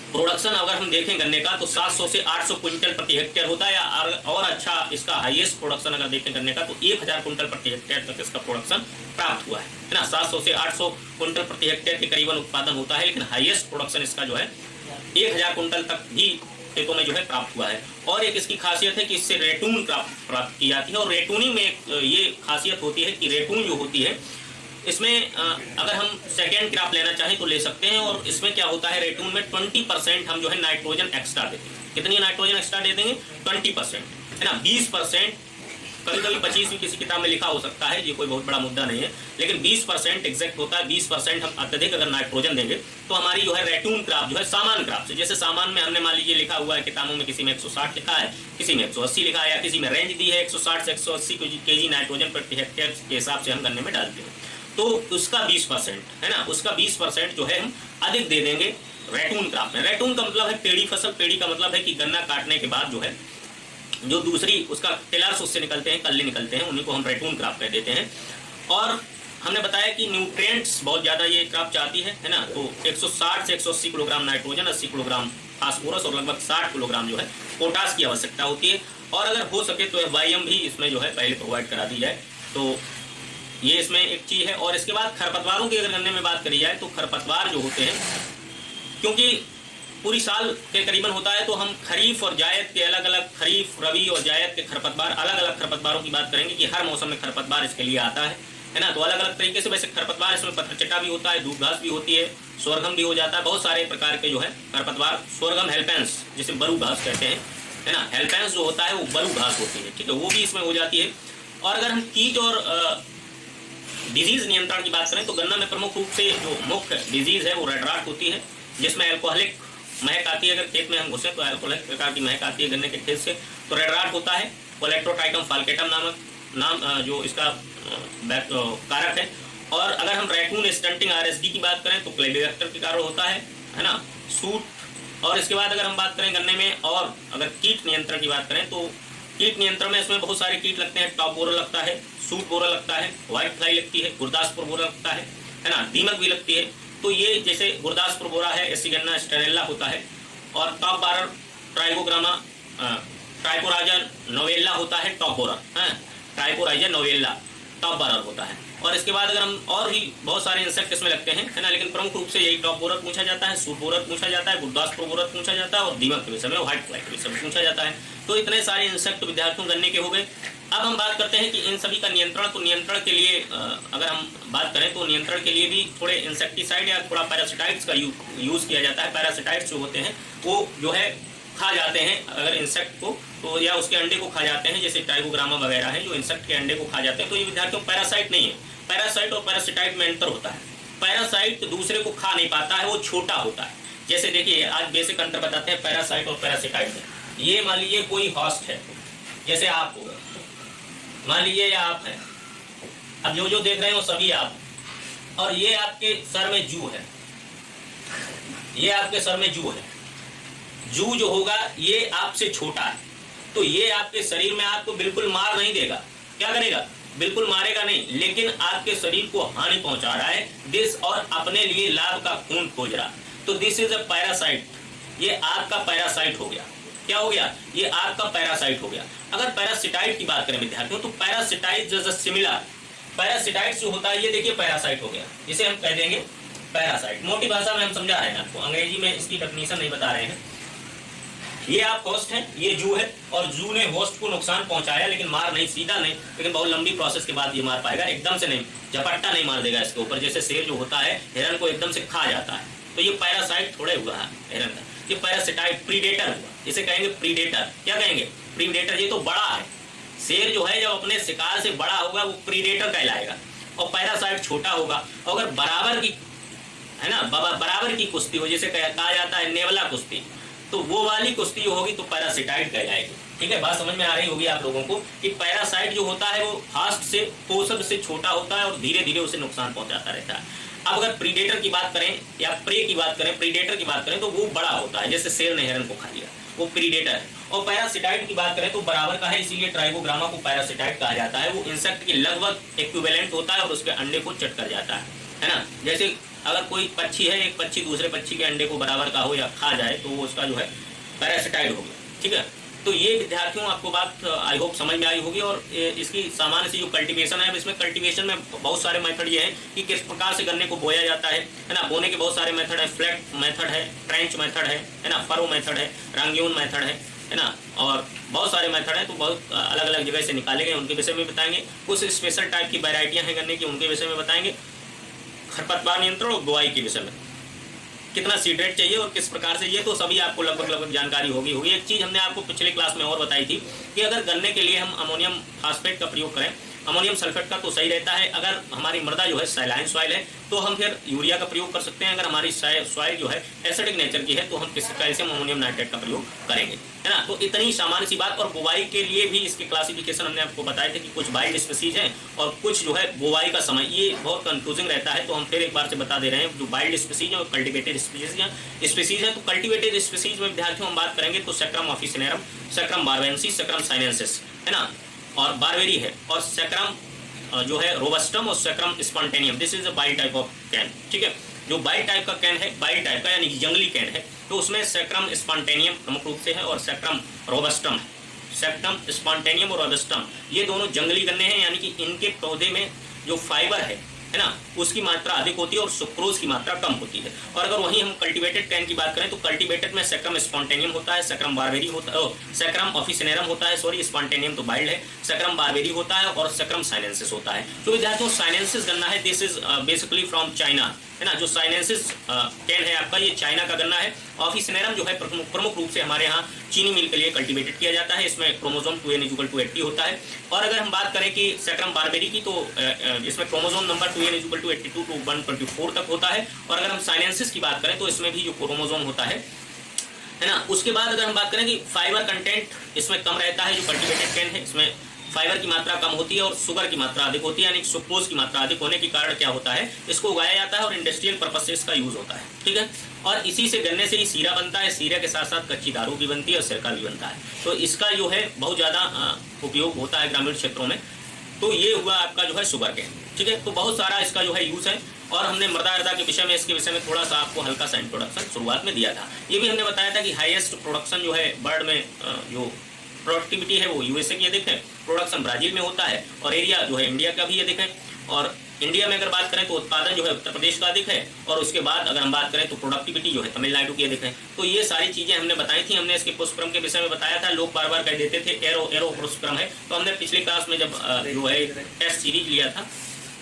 प्रोडक्शन अगर हम देखें गन्ने का तो 700 से 800 क्विंटल प्रति हेक्टेयर होता है। और अच्छा, इसका हाईएस्ट प्रोडक्शन अगर देखें गन्ने का तो 1000 क्विंटल प्रति हेक्टेयर तक इसका प्रोडक्शन प्राप्त हुआ है ना। 700 से 800 क्विंटल प्रति हेक्टेयर के करीबन उत्पादन होता है, लेकिन हाईएस्ट प्रोडक्शन इसका जो है 1000 क्विंटल तक भी खेतों में जो है प्राप्त हुआ है। और एक इसकी खासियत है कि इससे रेटून प्राप्त की जाती है। और रेटूनिंग में एक ये खासियत होती है कि रेटून जो होती है इसमें अगर हम सेकेंड क्रॉप लेना चाहें तो ले सकते हैं। और इसमें क्या होता है, रेटून में 20% हम जो है नाइट्रोजन एक्स्ट्रा देते हैं। कितनी नाइट्रोजन एक्स्ट्रा दे देंगे, 20%, है ना। 20%, कभी कभी 25 भी किसी किताब में लिखा हो सकता है, ये कोई बहुत बड़ा मुद्दा नहीं है, लेकिन 20% एग्जैक्ट होता है। 20% हम अत्यधिक अगर नाइट्रोजन देंगे तो हमारी जो है रेटून क्रॉप जो है सामान क्रॉप से, जैसे सामान में हमने मान लीजिए लिखा हुआ है किताबों में, किसी में 160 लिखा है, किसी में 180 लिखा है, या किसी में रेंज दी है 160 से 180 kg नाइट्रोजन प्रति हेक्टेयर के हिसाब से हम गन्ने में डालते हैं। तो उसका 20%, है ना, उसका 20% जो है हम अधिक दे देंगे रेटून क्रॉप में। रेटून का मतलब है पेड़ी फसल। पेड़ी का मतलब है कि गन्ना काटने के बाद जो है जो दूसरी उसका टिलर्स उससे निकलते हैं, कल्ले निकलते हैं, उन्हीं को हम रेटून क्रॉप कह देते हैं। और हमने बताया कि न्यूट्रिएंट्स बहुत ज़्यादा ये क्रॉप चाहती है ना। तो 160 से 180 किलोग्राम नाइट्रोजन, 80 किलोग्राम फास्फोरस और लगभग 60 किलोग्राम जो है पोटास की आवश्यकता होती है। और अगर हो सके तो वाईएम भी इसमें जो है पहले प्रोवाइड करा दी जाए, तो ये इसमें एक चीज़ है। और इसके बाद खरपतवारों की अगर गन्ने में बात करी जाए तो खरपतवार जो होते हैं, क्योंकि पूरी साल के करीबन होता है, तो हम खरीफ और जायद के अलग अलग, खरीफ, रबी और जायद के खरपतवार, अलग अलग खरपतवारों की बात करेंगे कि हर मौसम में खरपतवार इसके लिए आता है ना। तो अलग अलग तरीके से वैसे खरपतवार, इसमें पत्रचट्टा भी होता है, दूब घास भी होती है, सोरगम भी हो जाता है, बहुत सारे प्रकार के जो है खरपतवार। सोरगम हेल्पेंस, जिसे बरू घास कहते हैं, है ना। हेल्पेंस जो होता है वो बरू घास होती है, ठीक है, वो भी इसमें हो जाती है। और अगर हम कीट और डिजीज नियंत्रण की बात करें तो गन्ना में प्रमुख रूप से जो मुख्य डिजीज है वो रेड राट होती है, जिसमें एल्कोहलिक महक आती है। अगर खेत में हम घुसे तो एल्कोहलिक प्रकार की महक आती है गन्ने के खेत से, तो रेड राट होता है। कोलेक्ट्रोट्राइकम फाल्केटम नाम जो इसका कारक है। और अगर हम रेटून स्टंटिंग आरएसडी की बात करें तो क्लेबेवेक्टर के कारण होता है ना, सूट। और इसके बाद अगर हम बात करें गन्ने में, और अगर कीट नियंत्रण की बात करें तो कीट नियंत्रण में इसमें बहुत सारे कीट लगते हैं। टॉप बोरर लगता है, सूट बोरर लगता है, व्हाइट फ्लाई लगती है, गुरदासपुर बोरा लगता है ना, दीमक भी लगती है। तो ये जैसे गुरदासपुर बोरा है, एसिगन्ना स्टेनेला होता है। और टॉप बारर ट्राइगोग्रामा ट्राइकोराइजा नोवेला होता है टॉप बोरर, है ट्राइकोराइजा नोवेला टॉप बोरर होता है। और इसके बाद अगर हम और भी बहुत सारे इंसेक्ट इसमें लगते हैं, है ना, लेकिन प्रमुख रूप से यही टॉप बोरर पूछा जाता है, सूट बोरर पूछा जाता है, गुरदासपुर बोरर पूछा जाता है और दीमक के विषय में, व्हाइट फ्लाई के विषय में पूछा जाता है। तो इतने सारे इंसेक्ट विद्यार्थियों गन्ने के हो गए। अब हम बात करते हैं कि इन सभी का नियंत्रण, तो नियंत्रण के लिए अगर हम बात करें तो नियंत्रण के लिए भी थोड़े इंसेक्टिसाइड या थोड़ा पैरासिटाइड्स का यूज़ किया जाता है। पैरासिटाइड्स जो होते हैं वो जो है खा जाते हैं अगर इंसेक्ट को, तो या उसके अंडे को खा जाते हैं, जैसे ट्राइकोग्रामा वगैरह है जो इंसेक्ट के अंडे को खा जाते हैं। तो ये विद्यार्थियों पैरासाइट नहीं है। पैरासाइट और पैरासिटाइड में अंतर होता है। पैरासाइट दूसरे को खा नहीं पाता है, वो छोटा होता है। जैसे देखिए आज बेसिक अंतर बताते हैं पैरासाइट और पैरासिटाइड में। ये मान लीजिए कोई हॉस्ट है, जैसे आप हो, मान लीजिए या आप हैं, अब जो जो देख रहे हैं वो सभी आप, और ये आपके सर में जू है, ये आपके सर में जू है। जू जो होगा ये आपसे छोटा है, तो ये आपके शरीर में आपको बिल्कुल मार नहीं देगा। क्या करेगा? बिल्कुल मारेगा नहीं, लेकिन आपके शरीर को हानि पहुंचा रहा है दिस, और अपने लिए लाभ का खून खोज रहा। तो दिस इज अ पैरासाइट। ये आपका पैरासाइट हो गया। क्या हो गया? ये आपका पैरासाइट हो गया। अगर पैरासिटाइड की बात करें विद्यार्थियों, तो पैरासिटाइड जैसे सिमिलर पैरासिटाइड जो होता है, ये देखिए पैरासाइट हो गया, जिसे हम कह देंगे पैरासाइट। मोटी भाषा में हम समझा रहे हैं आपको, अंग्रेजी में इसकी डेफिनेशन नहीं बता रहे हैं। ये आप होस्ट हैं, ये जू है, और जू ने होस्ट को नुकसान पहुंचाया, लेकिन मार नहीं, सीधा नहीं, लेकिन बहुत लंबी प्रोसेस के बाद ये मार पाएगा। एकदम से नहीं, झपट्टा नहीं मार देगा इसके ऊपर, जैसे शेर जो होता है हिरन को एकदम से खा जाता है। तो ये पैरासाइट थोड़े हुआ है हिरन का। ये पैरासिटाइड प्रीडेटर हुआ, इसे कहेंगे प्रीडेटर। क्या कहेंगे? प्रीडेटर। ये तो बड़ा है, शेर जो है जब अपने शिकार से बड़ा होगा वो प्रीडेटर कहलाएगा, और पैरासाइट छोटा होगा। अगर बराबर की, है ना, बराबर की कुश्ती हो, जैसे कहा जाता है नेवला कुश्ती, तो वो वाली कुश्ती होगी तो पैरासिटाइड कहलाएगी। ठीक है, बात समझ में आ रही होगी आप लोगों को कि पैरासाइट जो होता है वो फास्ट से, पोषक से छोटा होता है और धीरे धीरे उसे नुकसान पहुंचाता रहता है। अब अगर प्रीडेटर की बात करें या प्रे की बात करें, प्रीडेटर की बात करें, तो वो बड़ा होता है, जैसे शेर ने हिरन को खा लिया, वो प्रीडेटर है। और पैरासिटाइड की बात करें तो बराबर का है, इसीलिए ट्राइकोग्रामा को पैरासिटाइड कहा जाता है। वो इंसेक्ट के लगभग इक्विवेलेंट होता है और उसके अंडे को चट कर जाता है ना। जैसे अगर कोई पक्षी है, एक पक्षी दूसरे पक्षी के अंडे को बराबर का हो या खा जाए, तो वो उसका जो है पैरासिटाइड हो गया। ठीक है, तो ये विद्यार्थियों आपको बात आई होप समझ में आई होगी। और इसकी सामान्य सी जो कल्टीवेशन है, इसमें कल्टीवेशन में बहुत सारे मेथड ये हैं कि किस प्रकार से गन्ने को बोया जाता है ना। बोने के बहुत सारे मेथड है, फ्लैट मेथड है, ट्रेंच मेथड है ना, फरो मेथड है, रंगून मेथड है ना, और बहुत सारे मेथड हैं। तो बहुत अलग अलग जगह से निकाले गए, उनके विषय में बताएंगे। कुछ स्पेशल टाइप की वैरायटियाँ हैं गन्ने की, उनके विषय में बताएंगे। खरपतवार नियंत्रण और बुआई के विषय में, कितना सीड रेट चाहिए और किस प्रकार से, ये तो सभी आपको लगभग जानकारी होगी। एक चीज़ हमने आपको पिछले क्लास में और बताई थी कि अगर गन्ने के लिए हम अमोनियम फास्फेट का प्रयोग करें, अमोनियम सल्फेट का, तो सही रहता है। अगर हमारी मृदा जो है सैलाइन सॉइल है तो हम फिर यूरिया का प्रयोग कर सकते हैं। अगर हमारी सॉइल जो है एसिडिक नेचर की है तो हम किसी कैल्शियम अमोनियम नाइट्रेट का प्रयोग करेंगे, है ना। तो इतनी सामान्य सी बात। और बुवाई के लिए भी इसके क्लासिफिकेशन हमने आपको बताए थे कि कुछ वाइल्ड स्पीसीज हैं और कुछ जो है बुवाई का समय, ये बहुत कंफ्यूजिंग रहता है। तो हम फिर एक बार से बता दे रहे हैं, जो वाइल्ड स्पीसीज और कल्टिवेटेड स्पीसीज है। तो कल्टिवेटेड स्पीसीज में विद्यार्थियों हम बात करेंगे तो Saccharum officinarum, Saccharum barberi, Saccharum sinensis, है ना, और बारबेरी है, और सैक्रम जो है रोबस्टम और sacrum spontaneum. This is a by type of can. ठीक है, जो बाई टाइप का कैन है, बाई टाइप का यानी जंगली कैन है, तो उसमें सैक्रम स्पॉन्टेनियम प्रमुख रूप से है और सैक्रम रोबस्टम है। सैक्रम स्पॉन्टेनियम और रोबस्टम ये दोनों जंगली गन्ने हैं, यानी कि इनके पौधे में जो फाइबर है ना, उसकी मात्रा अधिक होती है और सुक्रोज की मात्रा कम होती है। और अगर वहीं हम कल्टीवेटेड कैन की बात करें तो कल्टीवेटेड में सैक्रम स्पॉन्टेनियम होता है, सैक्रम बारबेरी होता है, सैक्रम ऑफिसिनेरम होता है, सॉरी स्पॉन्टेनियम तो वाइल्ड है, सैक्रम बारबेरी होता है और सैक्रम साइनेंसिस होता है। तो विद्यार्थियों साइनेंसिस गन्ना है, this is basically from China, है ना। जो साइनेंसिस कैन है आपका, ये चाइना का गन्ना है। ऑफिसिनेरम जो है प्रमुख रूप से हमारे यहाँ चीनी मिल के लिए कल्टीवेटेड किया जाता है। इसमें क्रोमोसोम 2n=80 होता है। और अगर हम बात करें कि सैक्रम बारबेरी की, तो इसमें क्रोमोसोम नंबर 2n=82 to 124 तक होता है। और अगर हम साइनेंसिस की बात करें तो इसमें भी जो क्रोमोसोम होता है ना। उसके बाद अगर हम बात करें कि फाइबर कंटेंट इसमें कम रहता है, जो कल्टीवेटेड कैन है इसमें फाइबर की मात्रा कम होती है और शुगर की मात्रा अधिक होती है, यानी सुक्रोज की मात्रा अधिक होने के कारण क्या होता है, इसको उगाया जाता है और इंडस्ट्रियल पर्पज से इसका यूज होता है। ठीक है, और इसी से गन्ने से ही सीरा बनता है, सीरा के साथ साथ कच्ची दारू भी बनती है और सिरका भी बनता है। तो इसका जो है बहुत ज़्यादा उपयोग होता है ग्रामीण क्षेत्रों में। तो ये हुआ आपका जो है शुगर कैन। ठीक है, तो बहुत सारा इसका जो है यूज़ है। और हमने मृदा के विषय में, इसके विषय में थोड़ा सा आपको हल्का सा इंट्रोडक्शन शुरुआत में दिया था। ये भी हमने बताया था कि हाईएस्ट प्रोडक्शन जो है बर्ड में जो प्रोडक्टिविटी है वो यूएसए की अधिक है, प्रोडक्शन ब्राजील में होता है, और एरिया जो है इंडिया का भी अधिक है। और इंडिया में अगर बात करें तो उत्पादन जो है उत्तर प्रदेश का अधिक है, और उसके बाद अगर हम बात करें तो प्रोडक्टिविटी जो है तमिलनाडु की अधिक है। तो ये सारी चीजें हमने बताई थी, हमने इसके पुष्पक्रम के विषय में बताया था। लोग बार बार कह देते थे एरो एरो पुष्पक्रम है, तो हमने पिछली क्लास में जब जो है टेस्ट सीरीज लिया था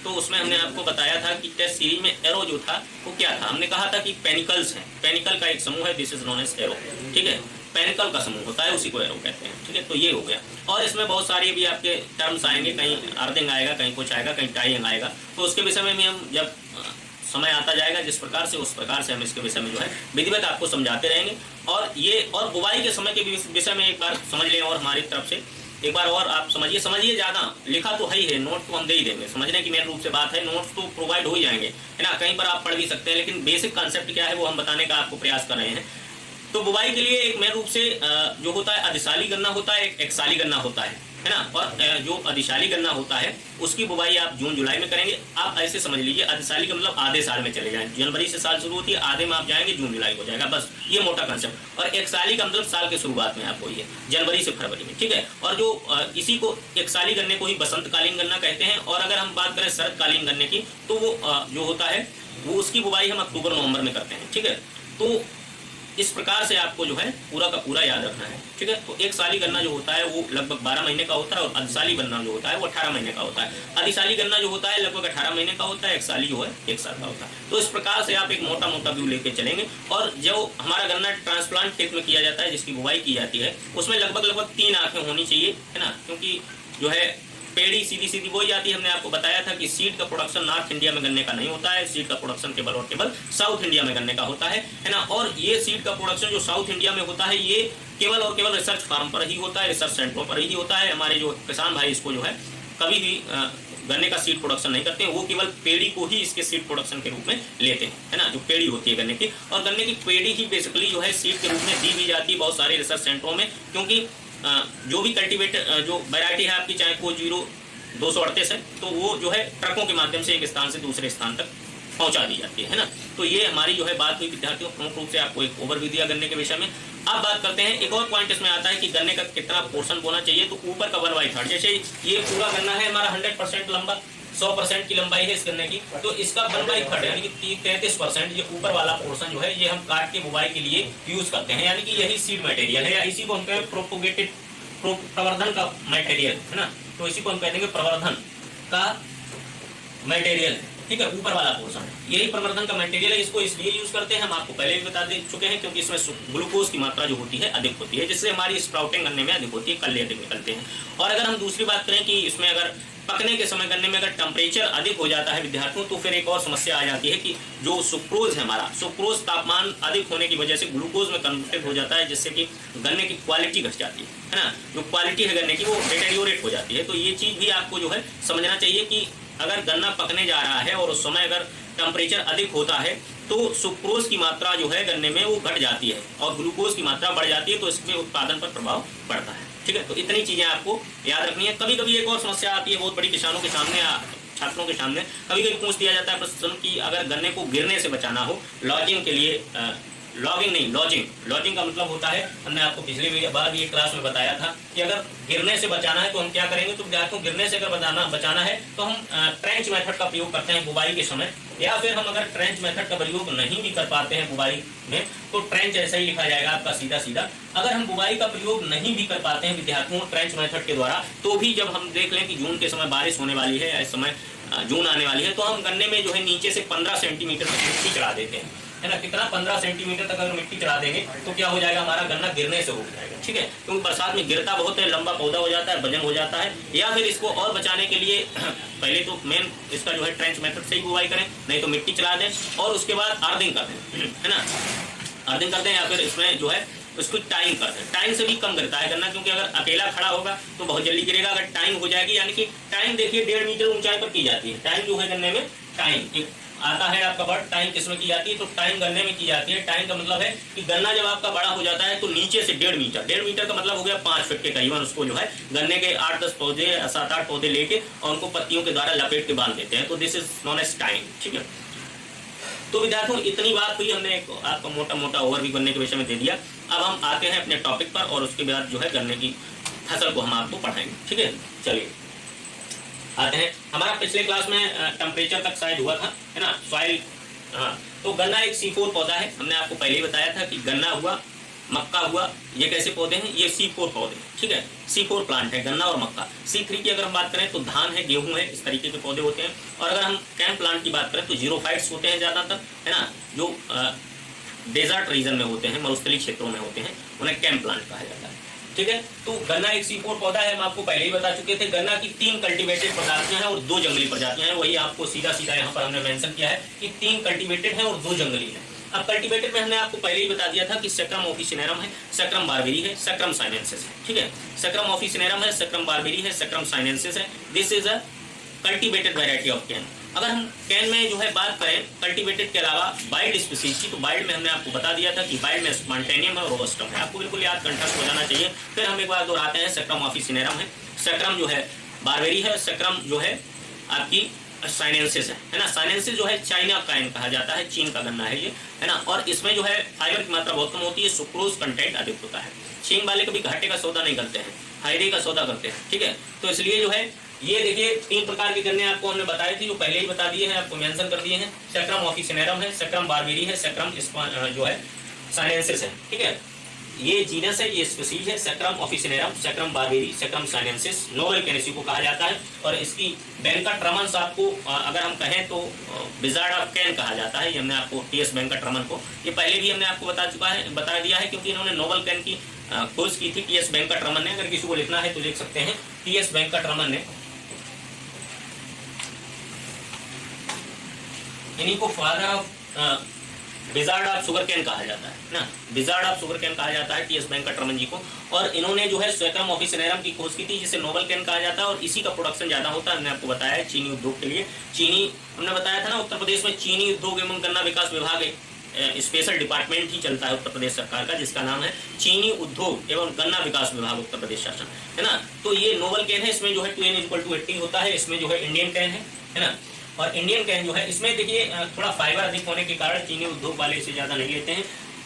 तो उसमें हमने आपको बताया था कि टेस्ट सीरीज में एरो जो था वो क्या था। हमने कहा था कि पेनिकल्स है, पेनिकल का एक समूह है, this is known as arrow, ठीक है, पेनिकल का समूह होता है उसी को एरो कहते हैं, ठीक है। तो ये हो गया, और इसमें बहुत सारी भी आपके टर्म्स आएंगे, कहीं अर्थिंग आएगा, कहीं कुछ आएगा, कहीं टाइंग आएगा, तो उसके विषय में भी हम जब समय आता जाएगा जिस प्रकार से, उस प्रकार से हम इसके विषय में जो है विधिवत आपको समझाते रहेंगे। और ये और बुवाई के समय के विषय में एक बार समझ लें, और हमारी तरफ से एक बार और आप समझिए ज़्यादा लिखा तो है ही है, नोट तो हम दे ही देंगे, समझने की मेन रूप से बात है, नोट्स तो प्रोवाइड हो ही जाएंगे, है ना, कहीं पर आप पढ़ भी सकते हैं, लेकिन बेसिक कॉन्सेप्ट क्या है वो हम बताने का आपको प्रयास कर रहे हैं। तो बुवाई के लिए एक मेन रूप से जो होता है अधिशाली गन्ना होता है, एक एक्साली गन्ना होता है ना। और जो अधिशाली गन्ना होता है उसकी बुवाई आप जून जुलाई में करेंगे। आप ऐसे समझ लीजिए, अधिशाली का मतलब आधे साल में चले जाएं, जनवरी से साल शुरू होती है, आधे में आप जाएंगे जून जुलाई हो जाएगा, बस ये मोटा कंसेप्ट। और एक्साली का मतलब साल के शुरुआत में आपको ये जनवरी से फरवरी में, ठीक है। और जो इसी को एक्साली गन्ने को ही बसंतकालीन गन्ना कहते हैं। और अगर हम बात करें शरदकालीन गन्ने की तो वो जो होता है वो उसकी बुवाई हम अक्टूबर नवंबर में करते हैं, ठीक है। तो इस प्रकार से आपको जो है पूरा का पूरा याद रखना है, ठीक है। तो एक साली गन्ना जो होता है वो लगभग 12 महीने का होता है, और अधिशाली गन्ना जो होता है वो 18 महीने का होता है। अधिशाली गन्ना जो होता है लगभग 18 महीने का होता है, एक साली जो है 1 साल का होता है। तो इस प्रकार से आप एक मोटा मोटा व्यू लेके चलेंगे। और जो हमारा गन्ना ट्रांसप्लांट खेत में किया जाता है, जिसकी बुवाई की जाती है, उसमें लगभग 3 आंखें होनी चाहिए, है ना, क्योंकि जो है पेड़ी सीधी सीधी बोई जाती है। हमने आपको बताया था कि सीड का प्रोडक्शन नॉर्थ इंडिया में गन्ने का नहीं होता है, सीड का प्रोडक्शन केवल और केवल साउथ इंडिया में गन्ने का होता है ना। और ये सीड का प्रोडक्शन जो साउथ इंडिया में होता है ये केवल और केवल रिसर्च फार्म पर ही होता है, रिसर्च सेंटरों पर ही होता है। हमारे जो किसान भाई इसको जो है कभी भी गन्ने का सीड प्रोडक्शन नहीं करते हैं, वो केवल पेड़ी को ही इसके सीड प्रोडक्शन के रूप में लेते हैं, है ना, जो पेड़ी होती है गन्ने की। और गन्ने की पेड़ी ही बेसिकली जो है सीड के रूप में दी भी जाती है बहुत सारे रिसर्च सेंटरों में, क्योंकि जो भी कल्टीवेटर जो वैरायटी है आपकी, चाहे को 0238 है, तो वो जो है ट्रकों के माध्यम से एक स्थान से दूसरे स्थान तक पहुंचा दी जाती है ना। तो ये हमारी जो है बात हुई विद्यार्थियों, प्रमुख रूप से आपको एक ओवरव्यू दिया गन्ने के विषय में। अब बात करते हैं, एक और पॉइंट इसमें आता है कि गन्ने का कितना पोर्शन बोना चाहिए। तो ऊपर का 1/3, जैसे ये पूरा गन्ना है हमारा 100% लंबा, 100% की लंबाई है इस गन्ने की, तो इसका 1/3 यानी कि 33% ये ऊपर वाला पोर्शन जो है ये हम काट के बुवाई के लिए यूज करते हैं, यानी कि यही सीड मटेरियल है, या इसी को हम कहें प्रोपोगेटेड प्रवर्धन का मटेरियल, है ना। तो इसी को हम कह देंगे प्रवर्धन का मटेरियल, ठीक है, ऊपर वाला पोर्शन यही प्रवर्धन का मटेरियल है। इसको इसलिए यूज करते हैं, हम आपको पहले भी बता दे चुके हैं, क्योंकि इसमें ग्लूकोज की मात्रा जो होती है अधिक होती है, जिससे हमारी स्प्राउटिंग गन्ने में अधिक होती है, कल्ले अधिक निकलते हैं। और अगर हम दूसरी बात करें कि इसमें अगर पकने के समय गन्ने में अगर टेम्परेचर अधिक हो जाता है विद्यार्थियों, तो फिर एक और समस्या आ जाती है कि जो सुक्रोज है हमारा, सुक्रोज तापमान अधिक होने की वजह से ग्लूकोज में कन्वर्टेड हो जाता है, जिससे कि गन्ने की क्वालिटी घट जाती है ना। जो क्वालिटी है गन्ने की वो डिटेरियोरेट हो जाती है। तो ये चीज भी आपको जो है समझना चाहिए कि अगर गन्ना पकने जा रहा है और उस समय अगर टेम्परेचर अधिक होता है तो सुक्रोज की मात्रा जो है गन्ने में वो घट जाती है और ग्लूकोज की मात्रा बढ़ जाती है, तो इसके उत्पादन पर प्रभाव पड़ता है, ठीक है। तो इतनी चीजें आपको याद रखनी है। कभी कभी एक और समस्या आती है बहुत बड़ी किसानों के सामने, छात्रों के सामने कभी कभी पूछ दिया जाता है प्रश्न कि अगर गन्ने को गिरने से बचाना हो, लॉजिंग के लिए, लॉगिंग नहीं लॉजिंग, लॉजिंग का मतलब होता है, हमने आपको पिछली बार भी एक क्लास में बताया था कि अगर गिरने से बचाना है तो हम क्या करेंगे। तो विद्यार्थियों गिरने से अगर बचाना है तो हम ट्रेंच मेथड का प्रयोग करते हैं बुवाई के समय, या फिर हम अगर ट्रेंच मेथड का प्रयोग नहीं भी कर पाते हैं बुवाई में तो ट्रेंच ऐसा ही लिखा जाएगा आपका सीधा सीधा। अगर हम बुवाई का प्रयोग नहीं भी कर पाते हैं विद्यार्थियों ट्रेंच मेथड के द्वारा, तो भी जब हम देख लें कि जून के समय बारिश होने वाली है, इस समय जून आने वाली है, तो हम गन्ने में जो है नीचे से 15 सेंटीमीटर तक मिट्टी चढ़ा देते हैं, है ना। कितना 15 सेंटीमीटर तक अगर मिट्टी चढ़ा देंगे तो क्या हो जाएगा, हमारा गन्ना गिरने से रुक जाएगा, ठीक है। क्योंकि बरसात में गिरता बहुत है, लंबा पौधा हो जाता है, वजन हो जाता है। या फिर इसको और बचाने के लिए पहले तो मेन इसका जो है ट्रेंच मेथड से ही बुवाई करें, नहीं तो मिट्टी चढ़ा दें और उसके बाद अर्थिंग कर दें, है ना, अर्थिंग कर दें, या फिर इसमें जो है उसको टाइम करते हैं। टाइम से भी कम गिरता है गन्ना, क्योंकि अगर अकेला खड़ा होगा तो बहुत जल्दी गिरेगा। अगर टाइम हो जाएगी, यानी कि टाइम देखिए 1.5 मीटर ऊंचाई पर की जाती है। टाइम जो है गन्ने में, टाइम आता है आपका वर्ड, टाइम किसमें की जाती है, तो टाइम गन्ने में की जाती है। टाइम का मतलब है कि गन्ना जब आपका बड़ा हो जाता है तो नीचे से 1.5 मीटर, 1.5 मीटर का मतलब हो गया 5 फीट के करीबन, उसको जो है गन्ने के 8-10 पौधे, 7-8 पौधे लेके और उनको पत्तियों के द्वारा लपेट के बांध देते हैं। तो this is known as time, ठीक है। तो विद्यार्थियों इतनी बात हुई, हमने एक आपका मोटा मोटा ओवरव्यू गन्ने के विषय में दे दिया। अब हम आते हैं अपने टॉपिक पर और उसके बाद जो है गन्ने की फसल को हम आपको पढ़ाएंगे। ठीक है, चलिए आते हैं। हमारा पिछले क्लास में टेम्परेचर तक शायद हुआ था, है ना, सॉइल। हाँ, तो गन्ना एक C4 पौधा है, हमने आपको पहले ही बताया था कि गन्ना हुआ, मक्का हुआ, ये कैसे पौधे हैं, ये C4 पौधे। ठीक है, C4 प्लांट है गन्ना और मक्का। C3 की अगर हम बात करें तो धान है, गेहूं है, इस तरीके के पौधे होते हैं। और अगर हम कैन प्लांट की बात करें तो जीरोफाइट्स होते हैं ज़्यादातर, है ना, जो डेजर्ट रीजन में होते हैं, मरुस्थलीय क्षेत्रों में होते हैं, उन्हें कैन प्लांट कहा जाता है। ठीक है, तो गन्ना एक C4 पौधा है, हम आपको पहले ही बता चुके थे। गन्ना की 3 कल्टीवेटेड प्रजातियां हैं और 2 जंगली प्रजातियां हैं, वही आपको सीधा सीधा यहाँ पर हमने मेंशन किया है कि 3 कल्टीवेटेड है और 2 जंगली है। अब कल्टीवेटेड में हमने आपको पहले ही बता दिया था कि सैक्रम ऑफिसिनेरम है, सैक्रम बारबेरी है, सैक्रम साइनेंसिस है। ठीक है, सैक्रम ऑफिसिनेरम है, सैक्रम बारबेरी है, सैक्रम साइनेंसिस है। This is a cultivated variety of can. अगर हम कैन में जो है बात करें कल्टीवेटेड के अलावा वाइल्ड स्पीसीज की, तो वाइल्ड में हमने आपको बता दिया था कि वाइल्ड में स्पॉन्टेनियम है और रोबस्टम है। आपको बिल्कुल याद कंठस्थ हो जाना चाहिए। फिर हम एक बार दोहराते हैं, सैक्रम ऑफिसिनेरम है, सैक्रम जो है बारबेरी है, सैक्रम जो है आपकी साइनेंसिस है ना। साइनेंसिस जो है चाइना कैन कहा जाता है, चीन का गन्ना है ये, है ना। और इसमें जो है फाइबर की मात्रा बहुत कम होती है, सुक्रोज कंटेंट अधिक होता है। चीन वाले कभी घाटे का सौदा नहीं करते हैं, फायदे का सौदा करते हैं। ठीक है, तो इसलिए जो है ये देखिए 3 प्रकार के गन्ने आपको हमने बताए थे, जो पहले ही बता दिए हैं, आपको मेंशन कर दिए हैं। सैक्रम ऑफिसिनेरम है, सैक्रम बारबेरी है, सैक्रम जो है साइनेंसिस है। ठीक है, ये जीनस है, ये स्पीसीज है, Saccharum officinarum, Saccharum barberi, Saccharum sinensis, noble cane इसी को कहा जाता है। और इसकी बैंकट आपको अगर हम कहें तो विजार्ड ऑफ कैन कहा जाता है। ये हमने आपको टीएस बैंकट को ये पहले भी हमने आपको बता दिया है, क्योंकि इन्होंने नोवेल कैन की खोज की थी टीएस बैंकट ने। अगर किसी को लिखना है तो लिख सकते हैं, टीएस बैंकट ने इन्हीं को father of wizard of sugar cane कहा जाता है ना, विजार्ड ऑफ शुगर कैन कहा जाता है टीएस बैंकट जी को। और इन्होंने जो है सैक्रम ऑफिसिनेरम की खोज की थी, जिसे नोवेल कैन कहा जाता है, और इसी का प्रोडक्शन ज्यादा होता है। हमने आपको बताया है चीनी उद्योग के लिए। चीनी हमने बताया था ना, उत्तर प्रदेश में चीनी उद्योग एवं गन्ना विकास विभाग स्पेशल डिपार्टमेंट ही चलता है उत्तर प्रदेश सरकार का, जिसका नाम है चीनी उद्योग एवं गन्ना विकास विभाग उत्तर प्रदेश शासन, है ना। तो ये नोवेल कैन है, इसमें जो है 2n=80 होता है। इसमें जो है इंडियन कैन है ना। और इंडियन कैन जो है इसमें देखिए थोड़ा फाइबर अधिक होने के कारण चीनी उद्योग वाले इसे ज्यादा नहीं लेते हैं।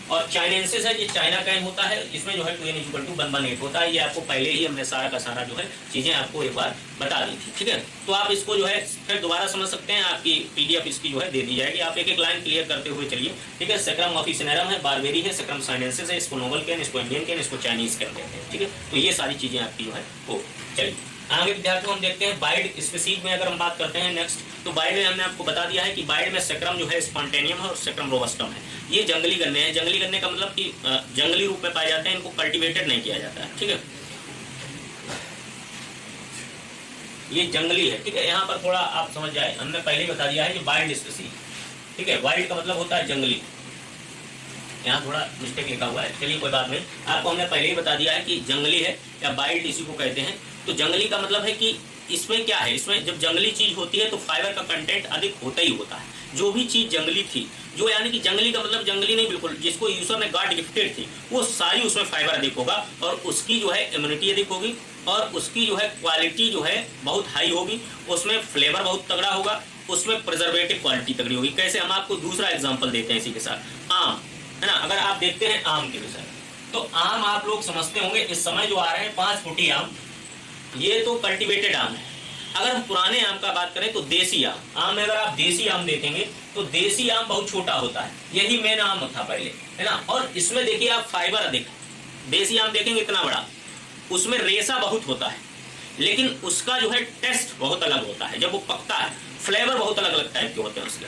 और चाइनेंसिस है, ये चाइना कैन होता है, इसमें जो है 2n=118 होता है। ये आपको पहले ही हमने सारा का सारा जो है चीजें आपको एक बार बता दी थी। ठीक है, तो आप इसको जो है फिर दोबारा समझ सकते हैं, आपकी पीडीएफ इसकी जो है दे दी जाएगी। आप एक एक लाइन क्लियर करते हुए चलिए। ठीक है, सैक्रम ऑफिसिनेरम है, बारबेरी है, सैक्रम साइनेंसिस है, इसको नोवेल कैन, इसको इंडियन कैन, इसको चाइनीज कैन कहते हैं। ठीक है, तो ये सारी चीजें आपकी जो है वो चलिए आगे विद्यार्थियों हम देखते हैं वाइल्ड स्पीसीज में। अगर हम बात करते हैं नेक्स्ट, तो वाइल्ड में हमने आपको बता दिया है कि वाइल्ड में सैक्रम जो है स्पॉन्टेनियम है और सैक्रम रोबस्टम है। ये जंगली गन्ने हैं। जंगली गन्ने का मतलब कि जंगली रूप में पाए जाते हैं, इनको कल्टीवेटेड नहीं किया जाता है। ठीक है, ये जंगली है। ठीक है, यहाँ पर थोड़ा आप समझ जाए, हमने पहले ही बता दिया है कि वाइल्ड स्पीसीज। ठीक है, वाइल्ड का मतलब होता है जंगली, यहाँ थोड़ा मिस्टेक लिखा हुआ है, चलिए कोई बात नहीं। आपको हमने पहले ही बता दिया है कि जंगली है या वाइल्ड इसी को कहते हैं। तो जंगली का मतलब है कि इसमें क्या है, इसमें जब जंगली चीज होती है तो फाइबर का कंटेंट अधिक होता ही होता है। जो भी चीज जंगली थी, जो यानी कि जंगली का मतलब जंगली नहीं बिल्कुल, जिसको यूसर ने गॉड गिफ्टेड थी, वो सारी उसमें फाइबर अधिक होगा और उसकी जो है इम्यूनिटी अधिक होगी और उसकी जो है क्वालिटी जो है बहुत हाई होगी, उसमें फ्लेवर बहुत तगड़ा होगा, उसमें प्रिजर्वेटिव क्वालिटी तगड़ी होगी। कैसे, हम आपको दूसरा एग्जाम्पल देते हैं इसी के साथ। आम है ना, अगर आप देखते हैं आम के विषय, तो आम आप लोग समझते होंगे इस समय जो आ रहे हैं 5 फुटी आम, ये तो कल्टीवेटेड आम है। अगर हम पुराने आम का बात करें तो देसी आम में अगर आप देसी आम देखेंगे तो देसी आम बहुत छोटा होता है, यही मेन आम था पहले, है ना। और इसमें देखिए आप फाइबर अधिक, देसी आम देखेंगे इतना बड़ा, उसमें रेशा बहुत होता है, लेकिन उसका जो है टेस्ट बहुत अलग होता है। जब वो पकता है फ्लेवर बहुत अलग अलग टाइप के होते हैं उसके,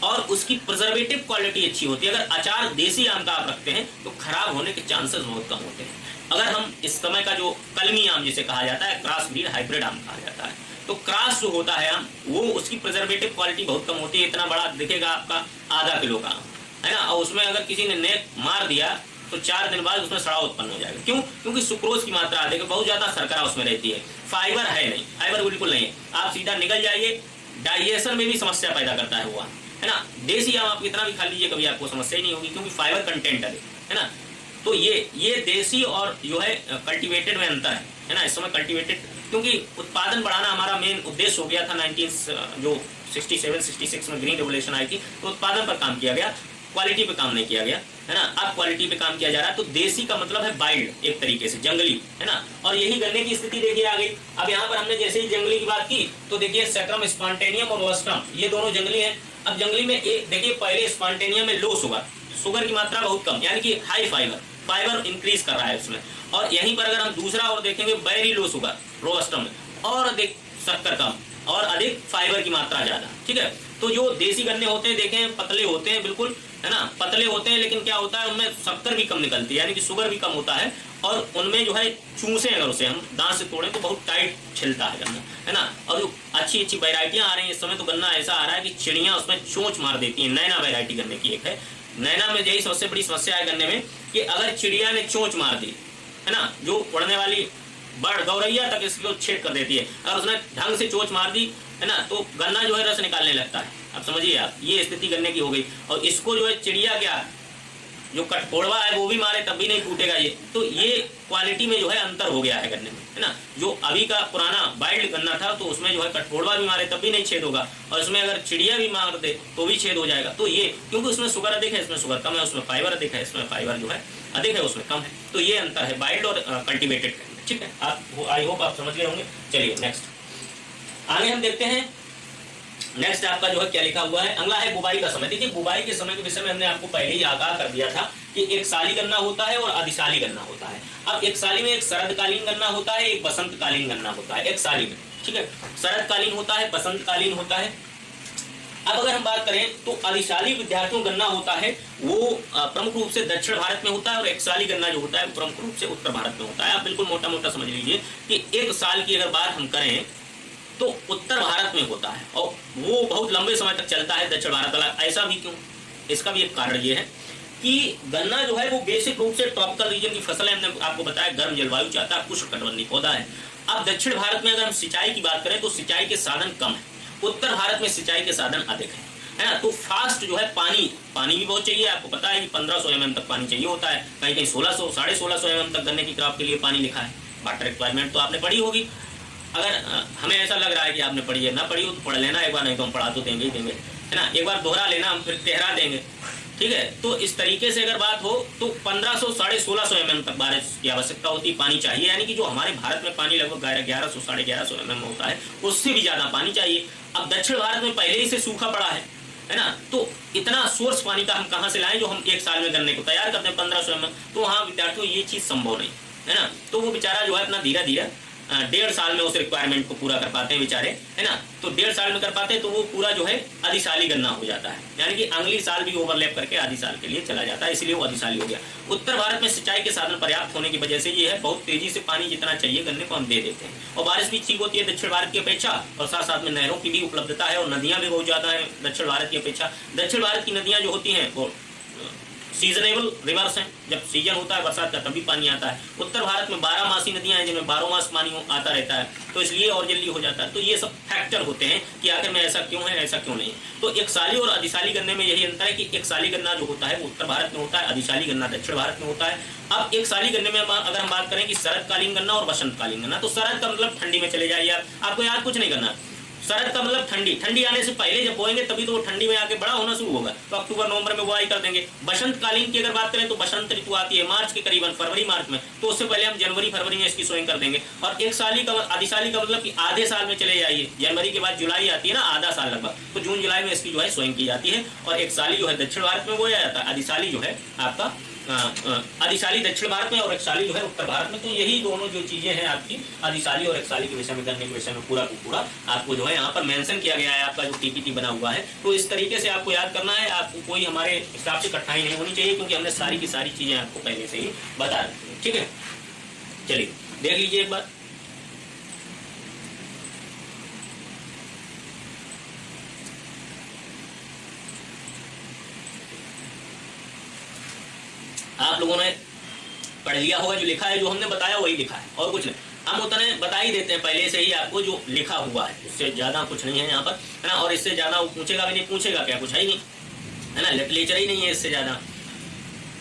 और उसकी प्रिजर्वेटिव क्वालिटी अच्छी होती है। अगर अचार देसी आम का आप रखते हैं तो खराब होने के चांसेस बहुत कम होते हैं। अगर हम इस समय का जो कलमी आम जिसे कहा जाता है, क्रॉस ब्रीड हाइब्रिड आम कहा जाता है, तो क्रॉस जो होता है आम, वो उसकी प्रिजर्वेटिव क्वालिटी बहुत कम होती है। इतना बड़ा दिखेगा आपका आधा किलो का आम, है ना, और उसमें अगर किसी ने नेक मार दिया तो 4 दिन बाद उसमें सड़ा उत्पन्न हो जाएगा। क्यों? क्योंकि सुक्रोज की मात्रा अधिक है, बहुत ज्यादा शर्करा उसमें रहती है, फाइबर है नहीं, फाइबर बिल्कुल नहीं है। आप सीधा निकल जाइए, डाइजेशन में भी समस्या पैदा करता है वो आम, है ना। देसी आम आप कितना भी खा लीजिए कभी आपको समस्या ही नहीं होगी, क्योंकि फाइबर कंटेंट है ना। तो ये देसी और जो है कल्टीवेटेड में अंतर है ना। इस समय कल्टीवेटेड, क्योंकि उत्पादन बढ़ाना हमारा मेन उद्देश्य हो गया था 1967-66 में ग्रीन रेवोल्यूशन आई थी, तो उत्पादन पर काम किया गया। क्वालिटी पे काम नहीं किया गया, है ना। अब क्वालिटी पे काम किया जा रहा है। तो देसी का मतलब है वाइल्ड, एक तरीके से जंगली, है ना। और यही गन्ने की स्थिति देखिए आ गई। अब यहाँ पर हमने जैसे ही जंगली की बात की तो देखिए सैक्रम स्पॉन्टेनियम और रोस्ट्रम ये दोनों जंगली हैं। अब जंगली में एक देखिए, पहले स्पॉन्टेनियम में लो शुगर, शुगर की मात्रा बहुत कम, यानी कि हाई फाइबर, फाइबर इंक्रीज कर रहा है उसमें। और यहीं पर अगर हम दूसरा और देखेंगे वेरी लो शुगर रोबस्टा में, और अधिक शक्कर कम और अधिक फाइबर की मात्रा ज्यादा, ठीक है। तो जो देसी गन्ने होते हैं देखें पतले होते हैं बिल्कुल, है ना, पतले होते हैं, लेकिन क्या होता है उनमें शक्कर भी कम निकलती है, यानी कि शुगर भी कम होता है। और उनमें जो है चूसे अगर उसे हम दांत से तोड़े तो बहुत टाइट छिलता है गन्ना, है ना। और जो अच्छी अच्छी वेराइटियां आ रही हैं इस समय, तो गन्ना ऐसा आ रहा है कि चिड़ियां उसमें चोंच मार देती हैं। नैना वेराइटी गन्ने की एक है, नैना में यही सबसे बड़ी समस्या है गन्ने में कि अगर चिड़िया ने चोंच मार दी, है ना, जो उड़ने वाली बर्ड गौरैया तक इसको छेद कर देती है, अगर उसने ढंग से चोंच मार दी, है ना, तो गन्ना जो है रस निकालने लगता है। अब समझिए आप, ये स्थिति गन्ने की हो गई। और इसको जो है चिड़िया क्या, जो कटकोड़वा है वो भी मारे तब भी नहीं टूटेगा ये। तो ये क्वालिटी में जो है अंतर हो गया है गन्ने में, है ना। जो अभी का पुराना वाइल्ड गन्ना था तो उसमें जो है कटकोड़वा भी मारे तब भी नहीं छेद होगा, और इसमें अगर चिड़िया भी मार दे तो भी छेद हो जाएगा। तो ये क्योंकि उसमें शुगर अधिक है, इसमें शुगर कम है, उसमें फाइबर अधिक है, इसमें फाइबर जो है अधिक है, उसमें कम है। तो ये अंतर है वाइल्ड और कल्टिवेटेड, ठीक है। आप आई होप आप समझ गए होंगे। चलिए नेक्स्ट आगे हम देखते हैं। नेक्स्ट आपका जो है क्या लिखा हुआ है, अगला है बुवाई का समय। देखिए बुवाई के समय के विषय में हमने आपको पहले ही आगाह कर दिया था कि एक साली गन्ना होता है और अधिशाली गन्ना होता है। अब एक साली में एक शरदकालीन गन्ना होता है, एक बसंतकालीन गन्ना होता है। एक साली में, ठीक है, शरदकालीन होता है, बसंतकालीन होता है। अब अगर हम बात करें तो अधिशाली विद्यार्थियों गन्ना होता है वो प्रमुख रूप से दक्षिण भारत में होता है, और एक साली गन्ना जो होता है वो प्रमुख रूप से उत्तर भारत में होता है। आप बिल्कुल मोटा मोटा समझ लीजिए कि एक साल की अगर बात हम करें तो उत्तर भारत में होता है और वो बहुत लंबे समय तक चलता है, दक्षिण भारत वाला। ऐसा भी क्यों, इसका भी एक कारण ये है कि गन्ना जो है वो बेसिक रूप से ट्रॉपिकल रीजन की फसल है। हमने आपको बताया गर्म जलवायु चाहता है, उष्णकटिबंधीय पौधा है। अब दक्षिण भारत में अगर हम सिंचाई की बात करें तो सिंचाई के साधन कम है, उत्तर भारत में सिंचाई के साधन अधिक है ना। तो फास्ट जो है पानी भी बहुत चाहिए। आपको पता है कि 1500 mm तक पानी चाहिए होता है, कहीं कहीं 1600 1650 mm तक गन्ने की क्रॉप के लिए पानी लिखा है। वाटर रिक्वायरमेंट तो आपने पढ़ी होगी। अगर हमें ऐसा लग रहा है कि आपने पढ़ी है, ना पढ़ी हो तो पढ़ लेना एक बार, नहीं तो हम पढ़ा तो देंगे ही देंगे, है ना। एक बार दोहरा लेना, हम फिर तेहरा देंगे, ठीक है। तो इस तरीके से अगर बात हो तो 1500 1650 mm तक बारिश की आवश्यकता होती है, पानी चाहिए। यानी कि जो हमारे भारत में पानी लगभग 1100 1150 mm होता है, उससे भी ज्यादा पानी चाहिए। अब दक्षिण भारत में पहले ही से सूखा पड़ा है ना। तो इतना सोर्स पानी का हम कहाँ से लाएं जो हम एक साल में गन्ने को तैयार करते हैं 1500 mm। तो हाँ विद्यार्थियों, ये चीज संभव नहीं है ना। तो वो बेचारा जो है अपना धीरे धीरे 1.5 साल में उस रिक्वायरमेंट को पूरा कर पाते हैं बेचारे, है ना। तो 1.5 साल में कर पाते हैं तो वो पूरा जो है अधिशाली गन्ना हो जाता है, यानी कि अगली साल भी ओवरलैप करके आधी साल के लिए चला जाता है, इसलिए वो अधिशाली हो गया। उत्तर भारत में सिंचाई के साधन पर्याप्त होने की वजह से ये है बहुत तेजी से पानी जितना चाहिए गन्ने को हम दे देते हैं, और बारिश भी ठीक होती है दक्षिण भारत की अपेक्षा, और साथ साथ में नहरों की भी उपलब्धता है, और नदियां भी बहुत ज्यादा है दक्षिण भारत की अपेक्षा। दक्षिण भारत की नदियां जो होती हैं वो सीजनेबल रिवर्स हैं, जब सीजन होता है बरसात का तभी पानी आता है। उत्तर भारत में 12 मासी नदियां हैं जिनमें 12 मास पानी आता रहता है, तो इसलिए और जल्दी हो जाता है। तो ये सब फैक्टर होते हैं कि आखिर में ऐसा क्यों है, ऐसा क्यों नहीं है। तो एक साली और अधिशाली गन्ने में यही अंतर है कि एक साली गन्ना जो होता है वो उत्तर भारत में होता है, अधिशाली गन्ना दक्षिण भारत में होता है। अब एक साली गन्ने में अगर हम बात करें कि शरदकालीन गन्ना और बसंतकालीन गन्ना, तो शरद का मतलब ठंडी में चले जाइए आप, आपको याद कुछ नहीं करना। शरद का मतलब ठंडी आने से पहले जब बोएंगे तभी तो वो ठंडी में आके बड़ा होना शुरू होगा, तो अक्टूबर नवंबर में बुआई कर देंगे। बसंत कालीन की अगर बात करें तो बसंत ऋतु आती है मार्च के करीबन, फरवरी मार्च में, तो उससे पहले हम जनवरी फरवरी में इसकी सोइंग कर देंगे। और एक साली का अधिशाली का मतलब कि आधे साल में चले जाइए, जनवरी के बाद जुलाई आती है ना, आधा साल लगभग, तो जून जुलाई में इसकी जो है सोइंग की जाती है। और एक साली जो है दक्षिण भारत में बोया जाता है, अधिशाली जो है आपका अधिशाली दक्षिण भारत में और एक साली जो है उत्तर भारत में। तो यही दोनों जो चीजें हैं आपकी अधिशाली और एक साली के विषय में, गन्ने के विषय में पूरा को पूरा आपको जो है यहाँ पर मेंशन किया गया है, आपका जो टीपीटी बना हुआ है। तो इस तरीके से आपको याद करना है, आपको कोई हमारे हिसाब से कठिनाई नहीं होनी चाहिए, क्योंकि हमने सारी की सारी चीजें आपको पहले से ही बता दी है, ठीक है। चलिए देख लीजिए एक बार। आप लोगों ने पढ़ लिया होगा, जो लिखा है, जो हमने बताया वही लिखा है, और कुछ नहीं। हम उतने बता ही देते हैं पहले से ही आपको जो लिखा हुआ है, इससे ज्यादा कुछ नहीं है यहाँ पर, है ना। और इससे ज्यादा वो पूछेगा भी नहीं, पूछेगा क्या, कुछ है ही नहीं, है ना, लिटरेचर ही नहीं है इससे ज्यादा।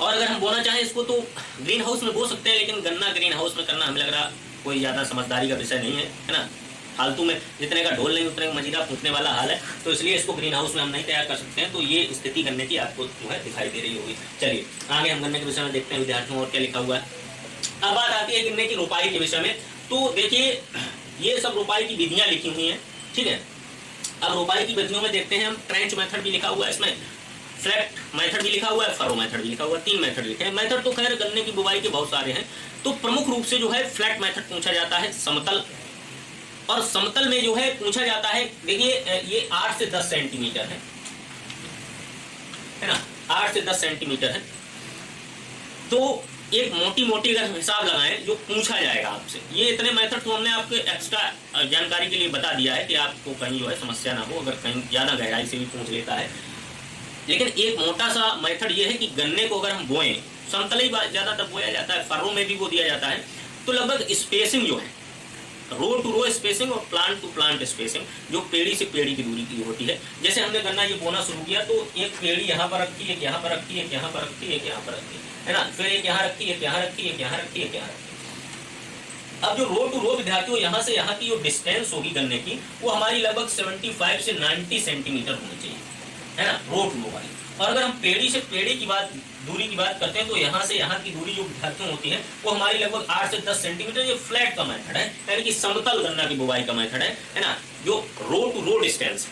और अगर हम बोना चाहें इसको तो ग्रीन हाउस में बो सकते हैं, लेकिन गन्ना ग्रीन हाउस में करना हमें लग रहा कोई ज्यादा समझदारी का विषय नहीं है, है ना। फालतू में जितने का ढोल नहीं उतने का मजीरा फूटने वाला हाल है, तो इसलिए इसको ग्रीन हाउस में हम नहीं तैयार कर सकते हैं। तो ये स्थिति गन्ने की आपको जो है दिखाई दे रही होगी। चलिए आगे हम गन्ने के विषय में देखते हैं विद्यार्थियों और क्या लिखा हुआ है। अब बात आती है गन्ने की रोपाई के विषय में। तो देखिए ये सब रोपाई की विधियां लिखी हुई हैं, ठीक है। अब रोपाई की विधियों में देखते हैं हम, ट्रेंच मेथड भी लिखा हुआ है इसमें, फ्लैट मेथड भी लिखा हुआ है, फरो मेथड भी लिखा हुआ है, 3 मेथड लिखे हैं। मेथड तो खैर गन्ने की बुवाई के बहुत सारे हैं। तो प्रमुख रूप से जो है फ्लैट मेथड पूछा जाता है, समतल, और समतल में जो है पूछा जाता है, देखिए ये 8 से 10 सेंटीमीटर है ना, 8 से 10 सेंटीमीटर है। तो एक मोटी मोटी अगर हिसाब लगाएं जो पूछा जाएगा आपसे, ये इतने मेथड तो हमने आपको एक्स्ट्रा जानकारी के लिए बता दिया है कि आपको कहीं जो है समस्या ना हो, अगर कहीं ज्यादा गहराई से भी पूछ लेता है। लेकिन एक मोटा सा मेथड ये है कि गन्ने को अगर हम बोएं, समतल ही ज्यादातर बोया जाता है, फर्रो में भी बो दिया जाता है, तो लगभग स्पेसिंग जो है रो टू रो स्पेसिंग और प्लांट टू प्लांट स्पेसिंग जो पेड़ी से पेड़ी की दूरी की होती है। जैसे हमने गन्ना ये बोना शुरू किया तो एक पेड़ी यहाँ पर रखी, एक यहाँ पर रखी, एक यहाँ पर रखी, एक यहाँ पर रखी, है ना, फिर एक यहाँ रखी, एक यहाँ रखी, एक यहाँ रखी, एक यहाँ रखी। अब जो रो टू रो विद्यार्थियों यहाँ से यहाँ की जो डिस्टेंस होगी गन्ने की, वो हमारी लगभग 75 से 90 सेंटीमीटर होनी चाहिए, है ना, रो टू रो वाली। और अगर हम पेड़ी से पेड़ी की बात दूरी की बात करते हैं तो यहाँ से यहाँ की दूरी जो विद्यार्थियों होती है वो हमारी लगभग 8 से 10 सेंटीमीटर। ये फ्लैट का मेथड है, यानी कि समतल गन्ना की बुवाई का मेथड है ना, जो रो टू रो डिस्टेंस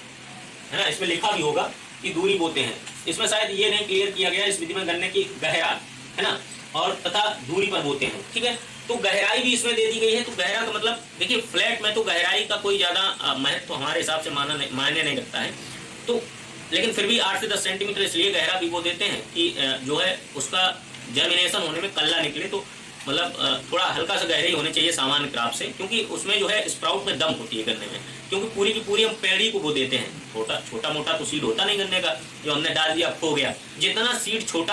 है ना, इसमें लिखा भी होगा कि दूरी बोते हैं। इसमें शायद ये नहीं क्लियर किया गया इस विधि में गन्ने की गहरा है ना और तथा दूरी पर बोते हैं, ठीक है। तो गहराई भी इसमें दे दी गई है। तो गहरा का मतलब देखिए फ्लैट में तो गहराई का कोई ज्यादा महत्व तो हमारे हिसाब से मायने नहीं रखता है, तो लेकिन फिर भी 8 से 10 सेंटीमीटर इसलिए गहरा भी वो देते हैं कि जो है उसका जर्मिनेशन होने में कल्ला निकले, तो मतलब थोड़ा हल्का सा गहराई होनी चाहिए सामान्य क्रॉप से, क्योंकि उसमें जो है स्प्राउट में दम होती है गन्ने में, क्योंकि पूरी की पूरी हम पेड़ी को बो देते हैं। छोटा मोटा तो सीड होता नहीं गन्ने का, जो हमने डाल दिया खो गया। जितना सीड छोटा